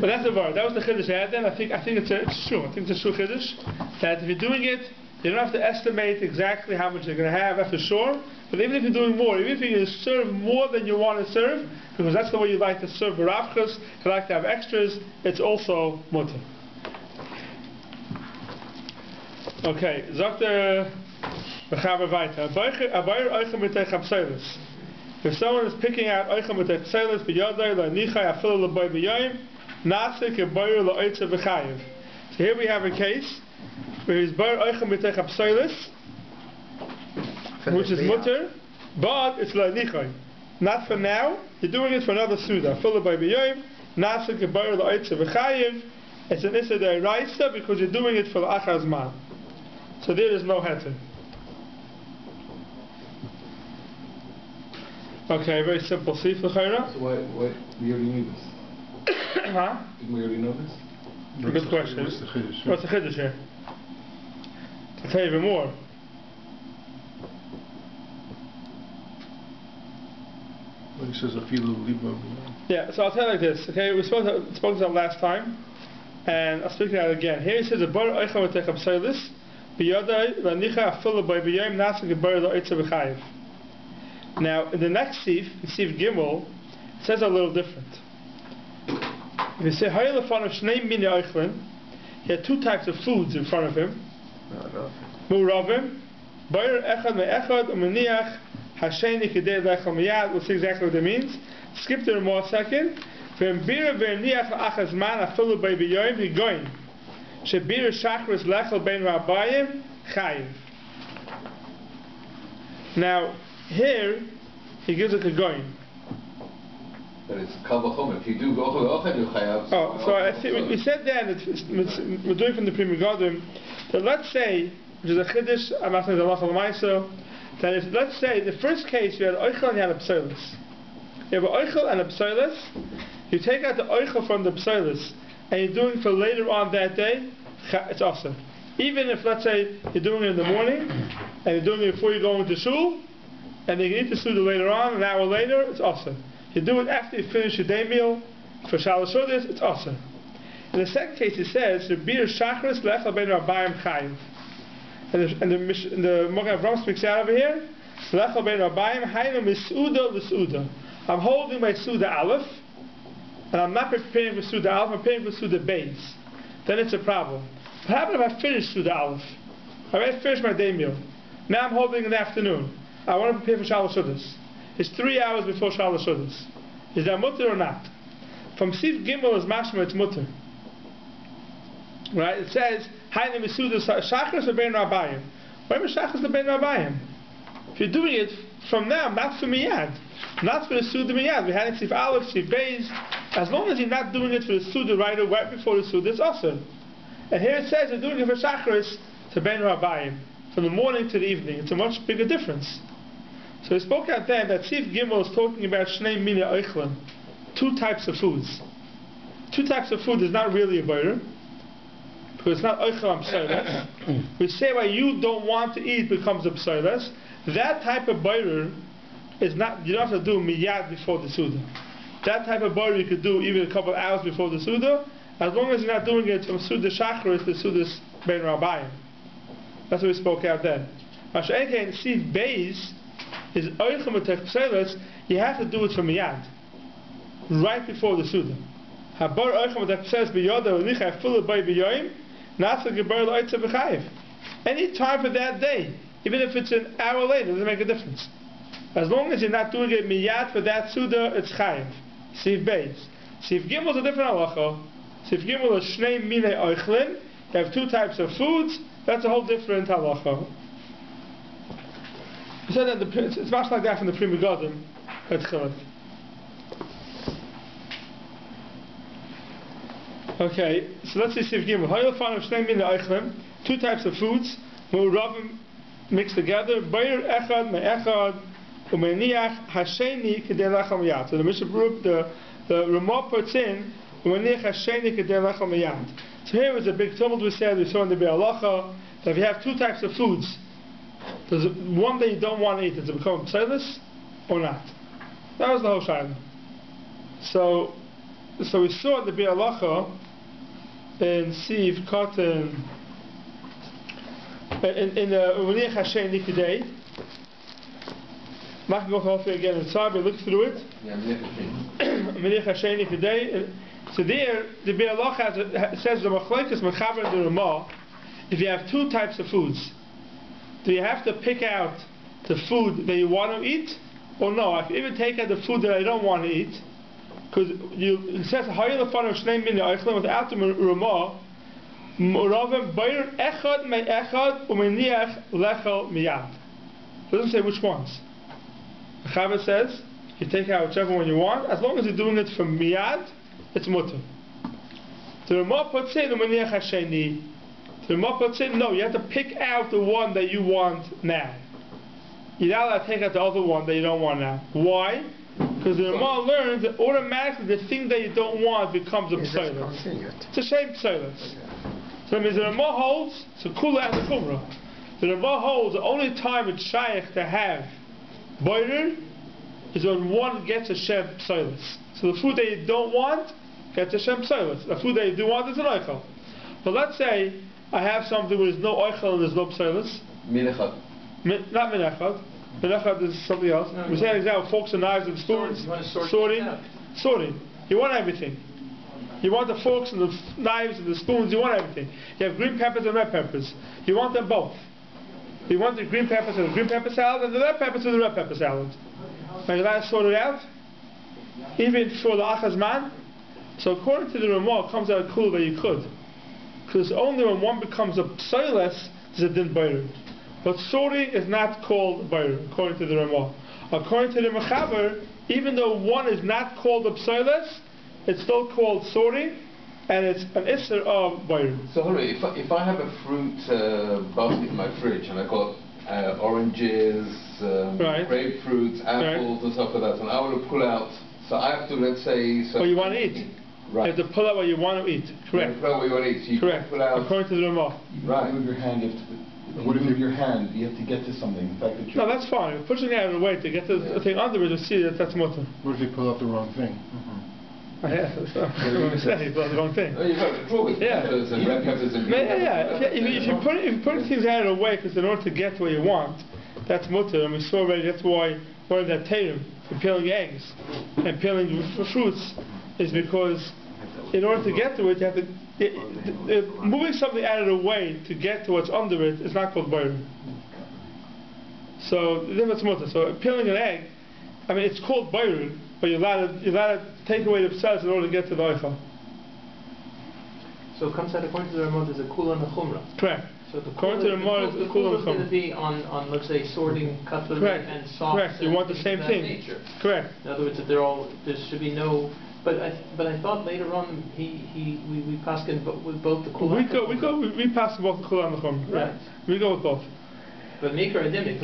S1: But that's the word. That was the chiddush I had then. I think it's true. I think it's a true chiddush. That if you're doing it, you don't have to estimate exactly how much you're going to have for sure. But even if you're doing more, even if you serve more than you want to serve, because that's the way you like to serve baravchas, you like to have extras, it's also mutter. Okay, Dr. Mechaber weiter. If someone is picking out oichem with etzelis b'yodai la'nichai afilu l'boy b'yoyim, nasik e'boyer la'oitze b'chayiv. So here we have a case where he's boyer oichem with etzelis, which is mutter, but it's la'nichai. Not for now. You're doing it for another suda. Afilu l'boy b'yoyim, nasik e'boyer la'oitze b'chayiv. It's an issa d'oraisa because you're doing it for the achar zman. So there is no heter. Okay, very simple. Seif l'chayra.
S6: So why we already knew this?
S1: Huh?
S6: Didn't we already know this?
S1: Good question.
S6: What's the chiddush?
S1: What's the chiddush here? I'll tell you even more.
S6: Well, he says afilu libo.
S1: Yeah, so I'll tell you like this. Okay, we spoke to that last time, and I'll speak to that again. Here he says a bar oicha v'techam soilis b'yodai la'nicha afilu by b'yayim nasik b'bar la'oitza b'chayiv. Now, in the next Seif, Seif Gimel, it says a little different. If you say, Hayel in front of Shnei Mini Eichlin, he had 2 types of foods in front of him. Mu'ravim, Bayer Echad Me'echad, Umeniach, Hasheni Kedei Lechel Miyad, we'll see exactly what that means. Skip to the more second. V'embira v'eniach Achazman, Afilu Bei B'yoyim, Higoyin. Shebira Shachris Lechel Bein Rabbayim, Chayiv. Now, here, he gives it a going.
S3: But it's kal v'chomer. If you do ochel, you chayav.
S1: Oh, so I think we said then that we're doing from the Pri Megadim that let's say, which is a chiddush, I'm not saying the halacha l'maiso, that if let's say the first case you had oichel and you had a psoilis. You have an oichel and a psoilis. You take out the oichel from the psoilis and you're doing it for later on that day. It's awesome. Even if let's say you're doing it in the morning and you're doing it before you go into shul. And then you eat the suda later on, an hour later, it's awesome. You do it after you finish your day meal, for Shalosh Chodesh, it's awesome. In the second case, it says, Rebir Shachris Lechel Ben Rabbayim Chayiv. And the Mogen Avram speaks out over here, Lechel Ben Rabbayim Haynu Misuda L'Suda. I'm holding my Suda Aleph, and I'm not preparing for Suda Aleph, I'm preparing for Suda Beis. Then it's a problem. What happens if I finish Suda Aleph? I already finished my day meal. Now I'm holding in the afternoon. I want to prepare for Shalosh Chodesh. It's 3 hours before Shalosh Chodesh. Is that mutter or not? From Seif Gimel is mashma, it's mutter. Right? It says, Hayne Misuda Shachris Bein Rabbayim. Why is Shachris Bein Rabbayim? If you're doing it from now, not for Miyad. Not for the Suda Miyad. We had it Seif Aleph, Seif Beis. As long as you're not doing it for the Suda right before the Suda, it's awesome. And here it says you're doing it for Shachris to Bein Rabbayim. From the morning to the evening. It's a much bigger difference. So we spoke out there that Seif Gimel is talking about Shnei Mini Eichlin, 2 types of foods. 2 types of food is not really a boyer, because it's not Eichel and Psoiles. We say why you don't want to eat becomes a Psoiles. That type of boyer is not, you don't have to do miyad before the Suda. That type of boyer you could do even a couple of hours before the Suda, as long as you're not doing it from Suda Shachris to Suda Ben Rabbayim. That's what we spoke out then. Masha'eke in Seif Beis is oichem v'tech pselis. You have to do it from miyad, right before the suda. Habar oichem v'tech pselis b'yoda v'nichai full by b'yoyim nasa gebar l'oitza b'chayiv. Any time for that day, even if it's an hour later, doesn't make a difference. As long as you're not doing it miyad for that suda, it's chayiv. Seif Beis. Seif Gimel is a different halacha. Seif Gimel is shnei minei oichlin. You have 2 types of foods. That's a whole different halacha. We said that it's much like that from the Pri Megadim at Chilek. Okay, so let's see if you give two types of foods, mixed together. So the Mishnah Baruch, the Ramah puts in, so here was a big tumult we saw in the Be'alacha, that if you have two types of foods, there's one that you don't want to eat, does it become pseudus or not? That was the whole shayla. So we saw in the Be'alacha, in Seif, cotton, in the Umaniyach Hashem Nikidei. I'm not going to go through it again inside, but look through it. Umaniyach Hashem Nikidei. So there, the Be'alacha says the Machlokes Mechaber and the Ramah. If you have two types of foods, do you have to pick out the food that you want to eat, or no? I can even take out the food that I don't want to eat, because it says without the Ramah. Doesn't say which ones. The Chaver says you take out whichever one you want, as long as you're doing it from miyad, it's mutter. The Ramah puts in umaniach hasheni. The Ramah puts in no, you have to pick out the one that you want now. You're not allowed to take out the other one that you don't want now. Why? Because the Ramah learns that automatically the thing that you don't want becomes a pseudus. It's a shame pseudus. So that means the Ramah holds, so kula and the kumra. The Ramah holds the only time it's shaykh to have boirer is when one gets a shem pseudus. So the food that you don't want gets a shem pseudus. The food that you do want is an oichel. But let's say I have something where there's no oichel and there's no pseudus.
S3: Minechad.
S1: Not minechad. Minechad is something else. We say an example, forks and knives and spoons. Sorting. You want everything. You want the forks and the knives and the spoons, you want everything. You have green peppers and red peppers. You want them both. You want the green peppers and the green pepper salad and the red peppers and the red pepper salad. Are you allowed to sort it out? Even for the achazman? So according to the Ramah, it comes out cool that you could. Because only when one becomes a psoiles does it din bayr. But sorting is not called bayr, according to the Ramah. According to the Mechaber, even though one is not called a psoiles, it's still called sorting, and it's an isser of bayr.
S3: So, if I have a fruit basket in my fridge and I got oranges, grapefruits, apples, and stuff like that, and I want to pull out, so I have to, let's say... So
S1: what you want to eat. Right. You have to pull out what you want to eat. Correct.
S3: Pull out what you want to eat. So you
S1: correct.
S3: Pull out.
S1: According to the Ramah.
S7: Right. Move your hand. What if you move your hand? You have to get to something. The fact that
S1: no, that's fine. You're pushing it out of the way to get to the thing under it to see that that's mutter.
S6: What if you pull out the wrong thing?
S1: Yeah, that's the wrong thing.
S3: Oh, you've got to draw it. Peppers and red peppers and
S1: if you're putting things out of the way, because in order to get what you want, that's mutter. And we saw already that's why one of that tatum for peeling eggs and peeling fruits is because in order to get to it, you have to moving something out of the way to get to what's under it is not called bayr. So then it's mutter. So peeling an egg, I mean it's called bayr, but you're allowed to take away the pseudus in order to get to the oichel.
S5: So it comes out according to the Ramah, there's a kula and a chumrah.
S1: Correct.
S5: So the
S1: according to the Ramah,
S5: the kula is going to be on let's say sorting cutlery and socks.
S1: Correct. You want the same thing.
S5: Nature.
S1: Correct.
S5: In other words, there should be no. But I thought later on we pass in with both the kula.
S1: We pass both the kula and the chumrah. Right. We go with both.
S5: But Mikra Adimik.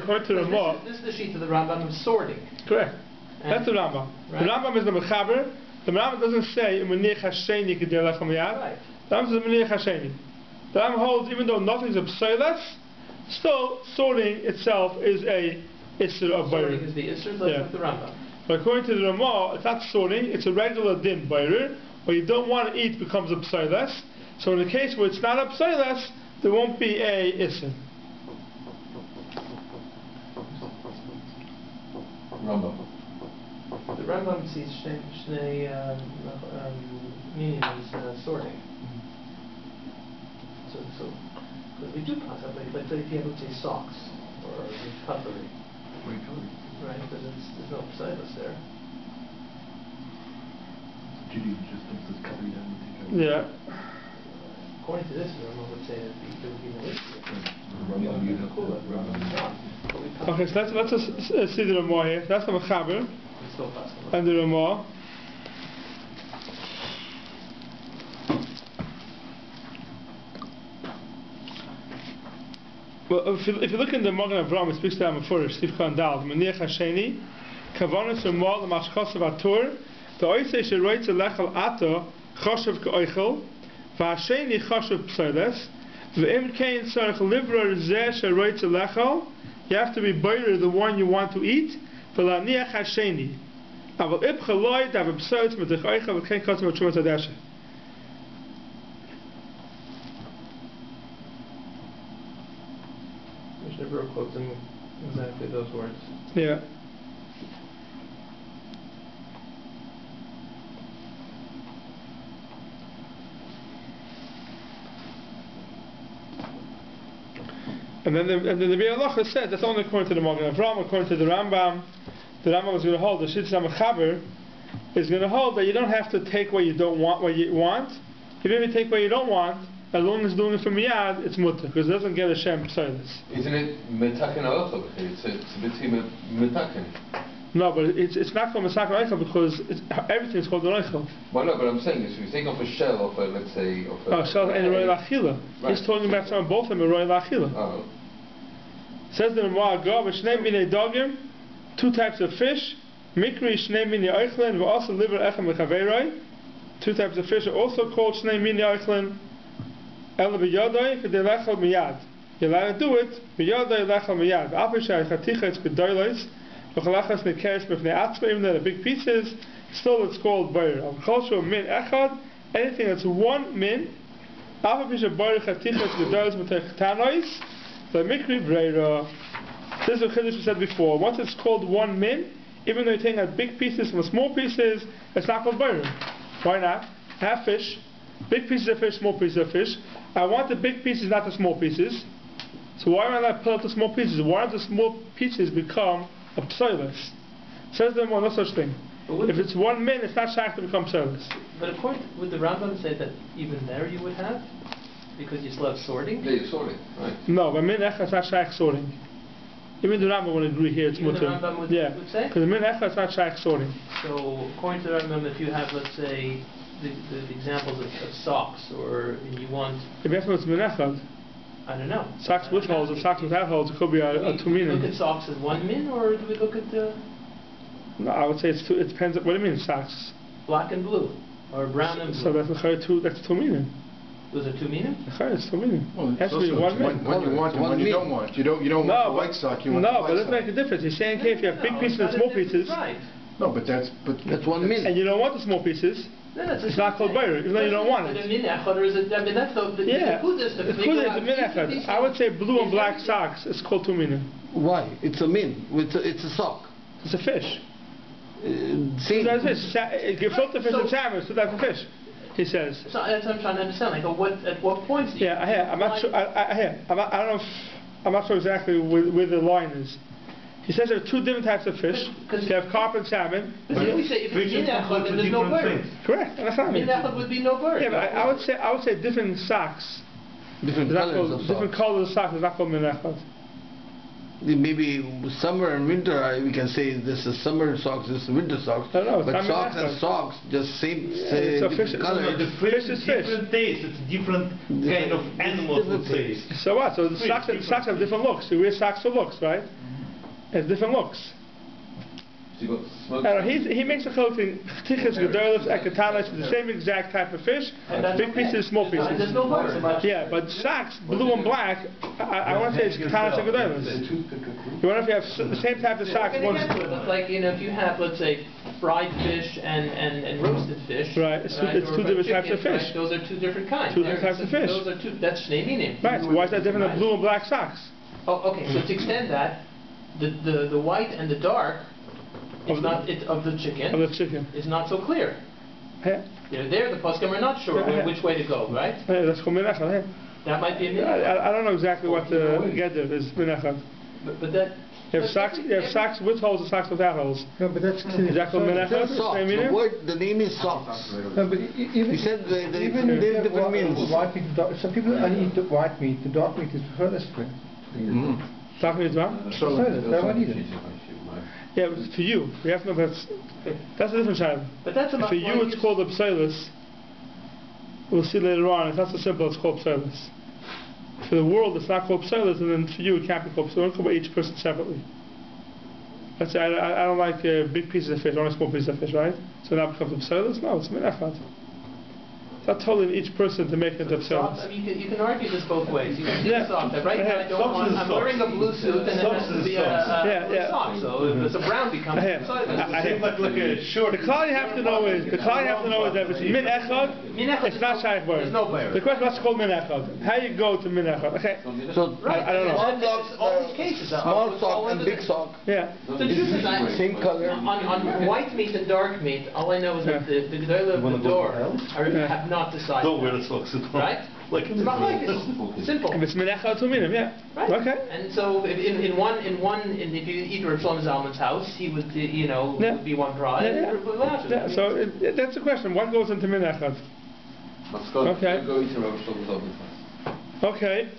S1: According to the Ramah.
S5: This is the sheet of the Rambam of sorting.
S1: Correct. That's the Rambam. Right. The Rambam is the Mechaber. The Rambam doesn't say Umanich Hasheni Kedei Lechem Yad.
S5: Right.
S1: The Rambam says Umanich Hasheni. The Rambam holds even though nothing's a psoiles, still sorting itself is a isser of bayr.
S5: Sorting is the isser of the Rambam.
S1: But according to the Ramah, it's not sorting; it's a regular din bayr. What you don't want to eat becomes a psoiles. So in the case where it's not a psoiles, there won't be a isser.
S3: Rambam.
S5: The Rambam sees Shnei meaning is sorting. So, because we do pass up, like if you have, let's say, socks or cutlery. Right, because there's no pseudus there.
S7: Judy just puts this cutlery down and take out.
S1: Yeah.
S5: According to this, the Rambam would say that there would be no issue.
S1: Okay, so let's just see the Ramah here. That's the Mechaber and the Ramah. Well, if you look in the Magen Avraham, it speaks to them first. Steve Khan Dal, Maniach Hasheni, Kavanas Umal Mashchas Vatur, the Oisei Sheroitz Lechel Ato, Choshev K'Oichel, V'Hasheni Choshev Pseiles, V'Im Kein Tzarech Livra Zeh Sheroitz Lechel. You have to be boiler the one you want to eat. V'Laniach Hasheni. Aval Ib Chaloi Dav Pseiles Metech Oichel V'Kein Choshev V'Trumat Adeshe.
S5: Never quotes them exactly those words.
S1: Yeah. And then the Biur Halacha said that's only according to the Magen Avraham. According to the Rambam was going to hold the Shitza Mechaber is going to hold that you don't have to take what you don't want. What you want, if you even take what you don't want, as long as it's doing it from Miyad, it's mutter, because it doesn't get a Shem Pseilis.
S3: Isn't it metaken Oichel? It's a bit metaken.
S1: No, but it's not called Metaken Oichel because everything's called an Oichel.
S3: Well, no, but I'm saying is, if you take off a shell of a, let's say, of a...
S1: Oh, shell and Roy Lachila.
S3: Right.
S1: He's talking about some both of them are Roy Lachila.
S3: Oh.
S1: Says the Ramah Gav, Shnei Minei Dogim, 2 types of fish, Mikri Shnei Minei Oichlin, but also liver Echem Mechaveroi. 2 types of fish are also called Shnei Minei Oichlin. Ela b'yodai k'dei lechel miyad. You're allowed to do it. B'yodai lechel miyad. V'afishay chaticha it's b'doilos. V'chalachas nekeres b'fnei atzma. Even though they're big pieces, still it's called boyer. Al-kosher min echad. Anything that's 1 min. Afishay boyer chaticha it's b'doilos b'tech tanois. V'mikri breira. This is what Chiddush said before. Once it's called 1 min, even though you're taking out big pieces from small pieces, it's not called boyer. Why not? Half fish. Big pieces of fish, small pieces of fish. I want the big pieces, not the small pieces. So why am I not pull out the small pieces? Why don't the small pieces become a pseilis? Says them, well, no such thing. If it's 1 min, it's not shaykh to become pseilis.
S5: But according would the Rambam say that even there you would have? Because you still have sorting?
S3: Yeah, you're sorting, right.
S1: No, but min echad is not shaykh sorting. Even the Rambam would agree here, it's
S5: Even
S1: mutter.
S5: the Rambam would say?
S1: Because the min echad is not shaykh sorting.
S5: So according to the Rambam, if you have, let's say, the examples of socks, or you want...
S1: If you ask me what's min echad,
S5: I don't know.
S1: socks with holes, if socks without holes, it could be a 2
S5: Do we
S1: min.
S5: look at socks as 1 min, or do we look at the
S1: No, I would say it depends. What do you mean socks?
S5: black and blue, or brown and blue?
S1: So that's 2 min.
S5: Those are 2 min?
S1: It's 2 min.
S6: Well,
S1: It has to be 1 min.
S6: When you want and when you don't want. You don't want the white sock, you want the
S1: no,
S6: black
S1: but it doesn't
S6: sock.
S1: make a difference. He's saying, okay, if you have big pieces and small pieces,
S5: Right.
S6: No, but that's
S4: 1 min.
S1: and you don't want the small pieces,
S5: No, that's
S1: it's not called boyer, even though you don't want it.
S5: But a min echad, or is it, I mean, that's the
S1: Yeah,
S5: Kudus, the
S1: it's a min echad. I would say blue and black socks is called 2 min.
S4: Why? It's a min. It's a sock.
S1: It's a fish.
S4: Same.
S1: That's fish. Gefilte fish and salmon is 2 types of fish. He says.
S5: So that's what I'm trying to understand. Like, at what points do you...
S1: Yeah, I'm not sure. I don't know. I'm not sure exactly where the line is. He says there are 2 different types of fish. You have carp and salmon.
S5: But if we say if it's min echad, then there's no bird.
S1: Correct. That's what I mean.
S5: Min echad would be no bird.
S1: Yeah, but I would say different socks.
S4: Different colors of
S1: Different
S4: socks.
S1: colors of socks is not called min echad.
S4: Maybe summer and winter, we can say this is summer socks, this is winter socks.
S1: No,
S4: but
S1: it's
S4: socks
S1: not
S4: and socks, just same,
S1: it's a fish.
S4: different color.
S9: The
S1: Fish is fish.
S9: different taste, it's different kind of animals, would say.
S1: So what? So the socks have different looks. You wear socks for looks, right? It's different looks.
S3: So you got smoke.
S1: He makes a whole thing. Tichas, gedolos, ekatalas, the same exact type of fish. Big pieces, small
S5: And there's
S1: pieces.
S5: no bird.
S1: Yeah, but socks, blue and black, I want to say it's katalas and gedolos. You want if you have the same type of socks.
S5: And again, but like, if you have, let's say, fried fish and roasted fish.
S1: Right, it's 2
S5: or
S1: different types of
S5: chicken,
S1: fish.
S5: right, those are 2 different kinds.
S1: 2 different types of fish.
S5: Those are 2, that's shnei minim.
S1: Right, so why is that different than blue and black socks?
S5: Oh, okay, so to extend that, the white and the dark of the chicken is not so clear.
S1: Yeah.
S5: There the poskim are not sure which way to go, right?
S1: Yeah, that's called min echad.
S5: That might be a min.
S1: I don't know exactly what the gedder is min echad.
S5: But that...
S1: You have socks with holes and socks without holes.
S8: No, but that's
S1: Is that called min echad?
S4: Socks. The name is socks.
S8: No, but even
S4: He said
S8: even if
S4: there are
S8: you
S4: different
S8: have
S4: means.
S8: white meat, some people only eat the white meat. The dark meat is further spring.
S1: Dark meat is what?
S8: They won't eat it.
S1: Yeah, but for you, we have to know that's a different child.
S5: But that's about
S1: For you, it's called a pseilis. We'll see later on. It's not so simple. It's called pseilis. for the world it's not called pselis, and then for you it can't be called pselis. Don't call each person separately. Let's say I don't like big pieces of fish, only small pieces of fish, right? So now it becomes a pselis? No, it's min echad. It's not telling each person to make it a pselis.
S5: I mean, you can argue this both ways. You can sock that right now I don't want, I'm wearing a blue suit and it has to be a blue sock. So if it's a brown becomes a
S9: seems like a short.
S1: The call you have to know is that if it's min echad, it's not shaykh bar.
S5: There's no bar.
S1: The question is what's called min echad. How you go to min echad? Okay.
S4: So
S1: I don't know.
S5: All these cases
S4: small sock and big sock.
S1: Yeah.
S5: So the truth is
S4: same color.
S5: On white meat and dark meat, all I know is that the Gedolah of the door have not decided.
S9: Don't wear the socks at all.
S5: Right?
S9: Like
S5: it's not like it's simple.
S1: If it's min echad to minim, yeah.
S5: Right.
S1: Okay.
S5: And so if if you eat Rav Shlomo Zalman's house, he would would be one prize.
S1: Yeah. So that's the question. What goes into min echad?
S3: Let's go.
S1: Okay.
S3: Go eat Rav Shlomo Zalman's house.
S1: Okay.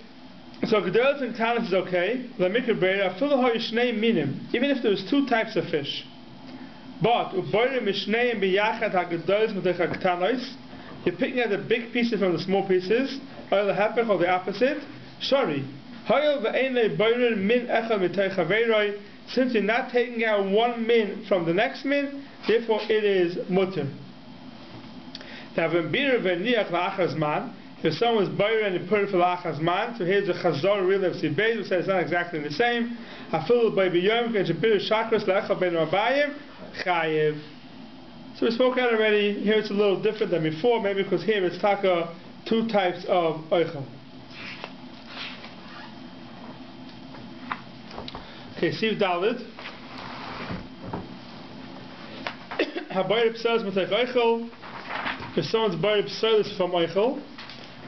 S1: So Gedolah and Tanis is okay. Even if there's two types of fish. But you're picking out the big pieces from the small pieces, or the hapech, or the opposite. Sorry. Since you're not taking out one min from the next min, therefore it is mutter. If someone's bayr and he put it for lachas man, so here's the Chazara really of Sibei, who says it's not exactly the same. So we spoke out already. Here it's a little different than before, maybe because here it's taka two types of oichel. Okay, Seif Dalit. Habayr pselis matech oichel. If someone's bayr pselis from oichel,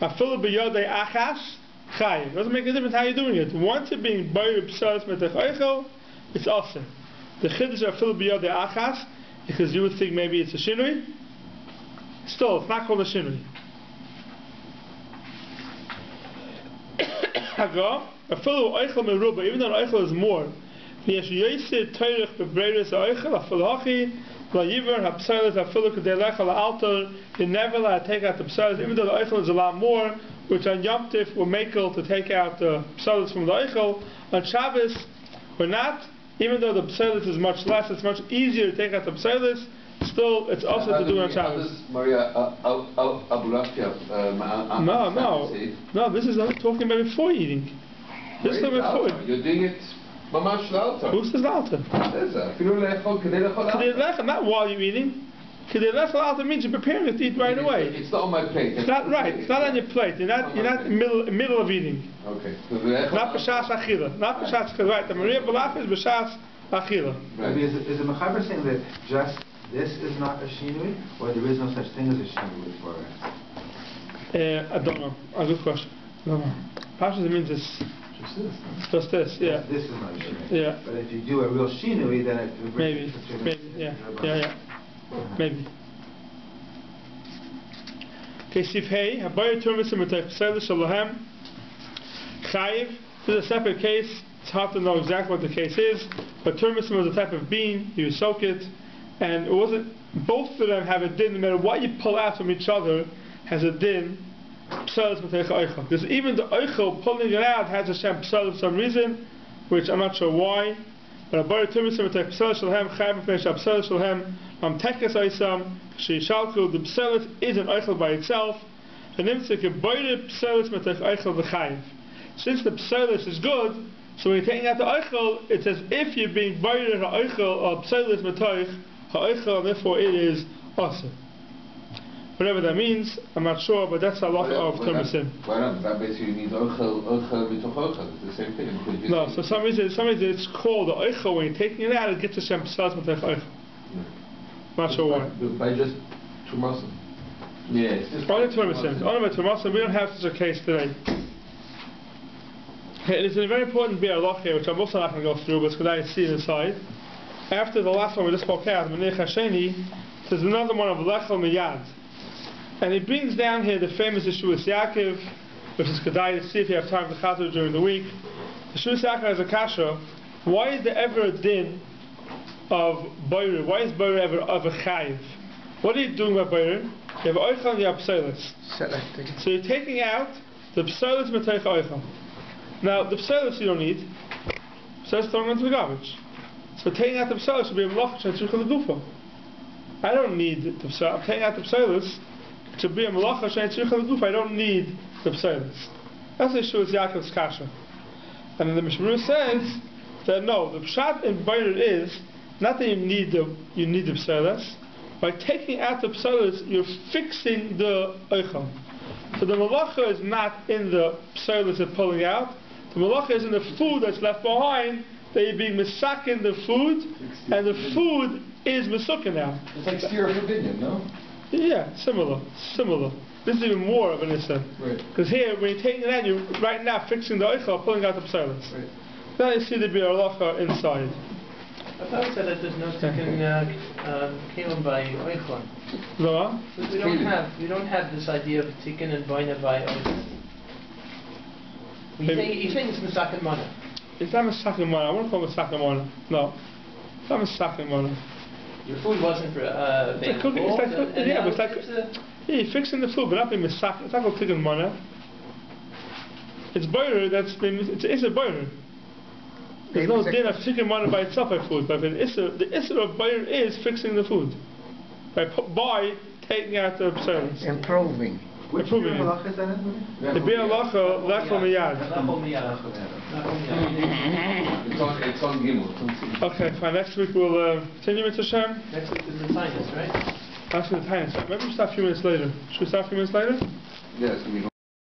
S1: afilu b'yodei achas chayiv. Doesn't make a difference how you're doing it. Once you're being bayr pselis matech oichel, it's awesome. The chiddush afilu b'yodei achas, because you would think maybe it's a shinui. Still, it's not called a shinui. Haga, afilu oichel meruba, even though oichel is more. V'yesh yoyser toirich b'breiris oichel afilu hachi. You never allowed to take out the psalis, even though the oichel is a lot more, which on Yom Tif we're makel to take out the psalis from the oichel. On Shabbos, we're not, even though the psalis is much less, it's much easier to take out the psalis, still it's also to do on Shabbos. No, this is talking about before eating. This is before.
S3: You're doing it.
S1: Who's the Zalta? Not while you're eating. Means you're preparing it to eat right away.
S3: It's not on my plate.
S1: It's not right. It's not on your plate. You're not in the middle of eating.
S3: Okay.
S1: Not b'shas achila. Not b'shas achila. Right. The Maria Balaf is b'shas achila.
S2: Right. Is the Mechaber saying that just this is not a shinui, or there is no such thing as a shinui for it?
S1: I don't know. A good question. I don't know. Pashas means it's just this, yeah.
S2: This is not a shinui.
S1: Yeah.
S2: But if you do a real shinui, then it
S1: maybe, yeah. Maybe. Okay, Seif Hey, Habayir Turmisim Matech Pselis Shalahem Chayiv. This is a separate case. It's hard to know exactly what the case is, but Turmisim was a type of bean. You soak it, and it wasn't. Both of them have a din. No matter what you pull out from each other, has a din. Pselis Matech Oichel. Because even the Oichel pulling it out has a shem Pselis for some reason, which I'm not sure why. But Habayir Turmisim Matech Pselis Shalahem Chayiv Pnei Pselis Shalahem. Tekes Oisam, Shishalku, the pselis is an oichel by itself. And then it's like a boire pselis metech oichel v'chayiv. Since the pselis is good, so when you're taking out the oichel, it's as if you're being boire ha'oichel or pselis metech ha'oichel, and therefore it is awesome. Whatever that means, I'm not sure, but that's a lot of Turmisim.
S3: Why not? That basically means oichel mitoch oichel. It's the same thing.
S1: No, so some reason it's called the oichel. When you're taking it out, it gets a shem pselis metech oichel. Not sure why.
S3: By just Tumasim. Yeah, it's just
S1: only Tumasim. Only by Tumasim. We don't have such a case today. It is a very important beer loch here, which I'm also not going to go through, but it's good I see inside. After the last one we just spoke out, Menich Hasheni, there's another one of Lechel Miyad. And he brings down here the famous Yeshuas Yaakov, which is Kedai to see if you have time to Chazar during the week. Yeshuas Yaakov has a kasha. Why is there ever a din of boirer? Why is boirer ever of a chayiv? What are you doing by boirer? You have oichel and you have pselis. So you're taking out The pselis b'teich oichel. Now, the pselis you don't need. Pselis throwing into the garbage. So taking out the pselis should be a malacha she'en tzricha l'gufa. I don't need the pselis. I'm taking out the pselis to be a malacha she'en tzricha l'gufa. I don't need the pselis. That's the issue with Yaakov's kasha. And the Mishmur says that no, the pshat in Bayer is not that you need the pselis. By taking out the pselis, you're fixing the oichel. So the malacha is not in the pselis that's pulling out. The malacha is in the food that's left behind. That you're being misakin the food, and the food is misukin now.
S7: It's like steer of opinion, no?
S1: Yeah, similar. This is even more of an issue.
S7: Right.
S1: Because here, when you're taking it out, you're right now fixing the oichel, pulling out the pselis.
S7: Right.
S1: Then you see the bi'alacha inside.
S5: I thought it said that there's no tikkun kelim by oichel.
S1: No?
S5: We don't have this idea of tikkun and baina by oichel. He's saying it's misakin mana.
S1: It's not misakin mana. I wouldn't call it misakin mana. No. It's not misakin mana.
S5: Your food wasn't for
S1: it's like you're fixing the food, but not being misakin. It's not called tikkun mana. It's boiler that's been. It's a boiler. There's no din of tikkun mana by itself by food, but the issur of boiler is fixing the food by taking out the pselis.
S4: Improving.
S2: Which malacha is that?
S1: The bi'alacha lechol miyad.
S3: It's on Gimel.
S1: Okay, fine. Next week we'll continue with Hashem.
S5: Next week is the sinus, right?
S1: That's for the time. Maybe we'll start a few minutes later. Should we start a few minutes later?
S3: Yeah, it's going to be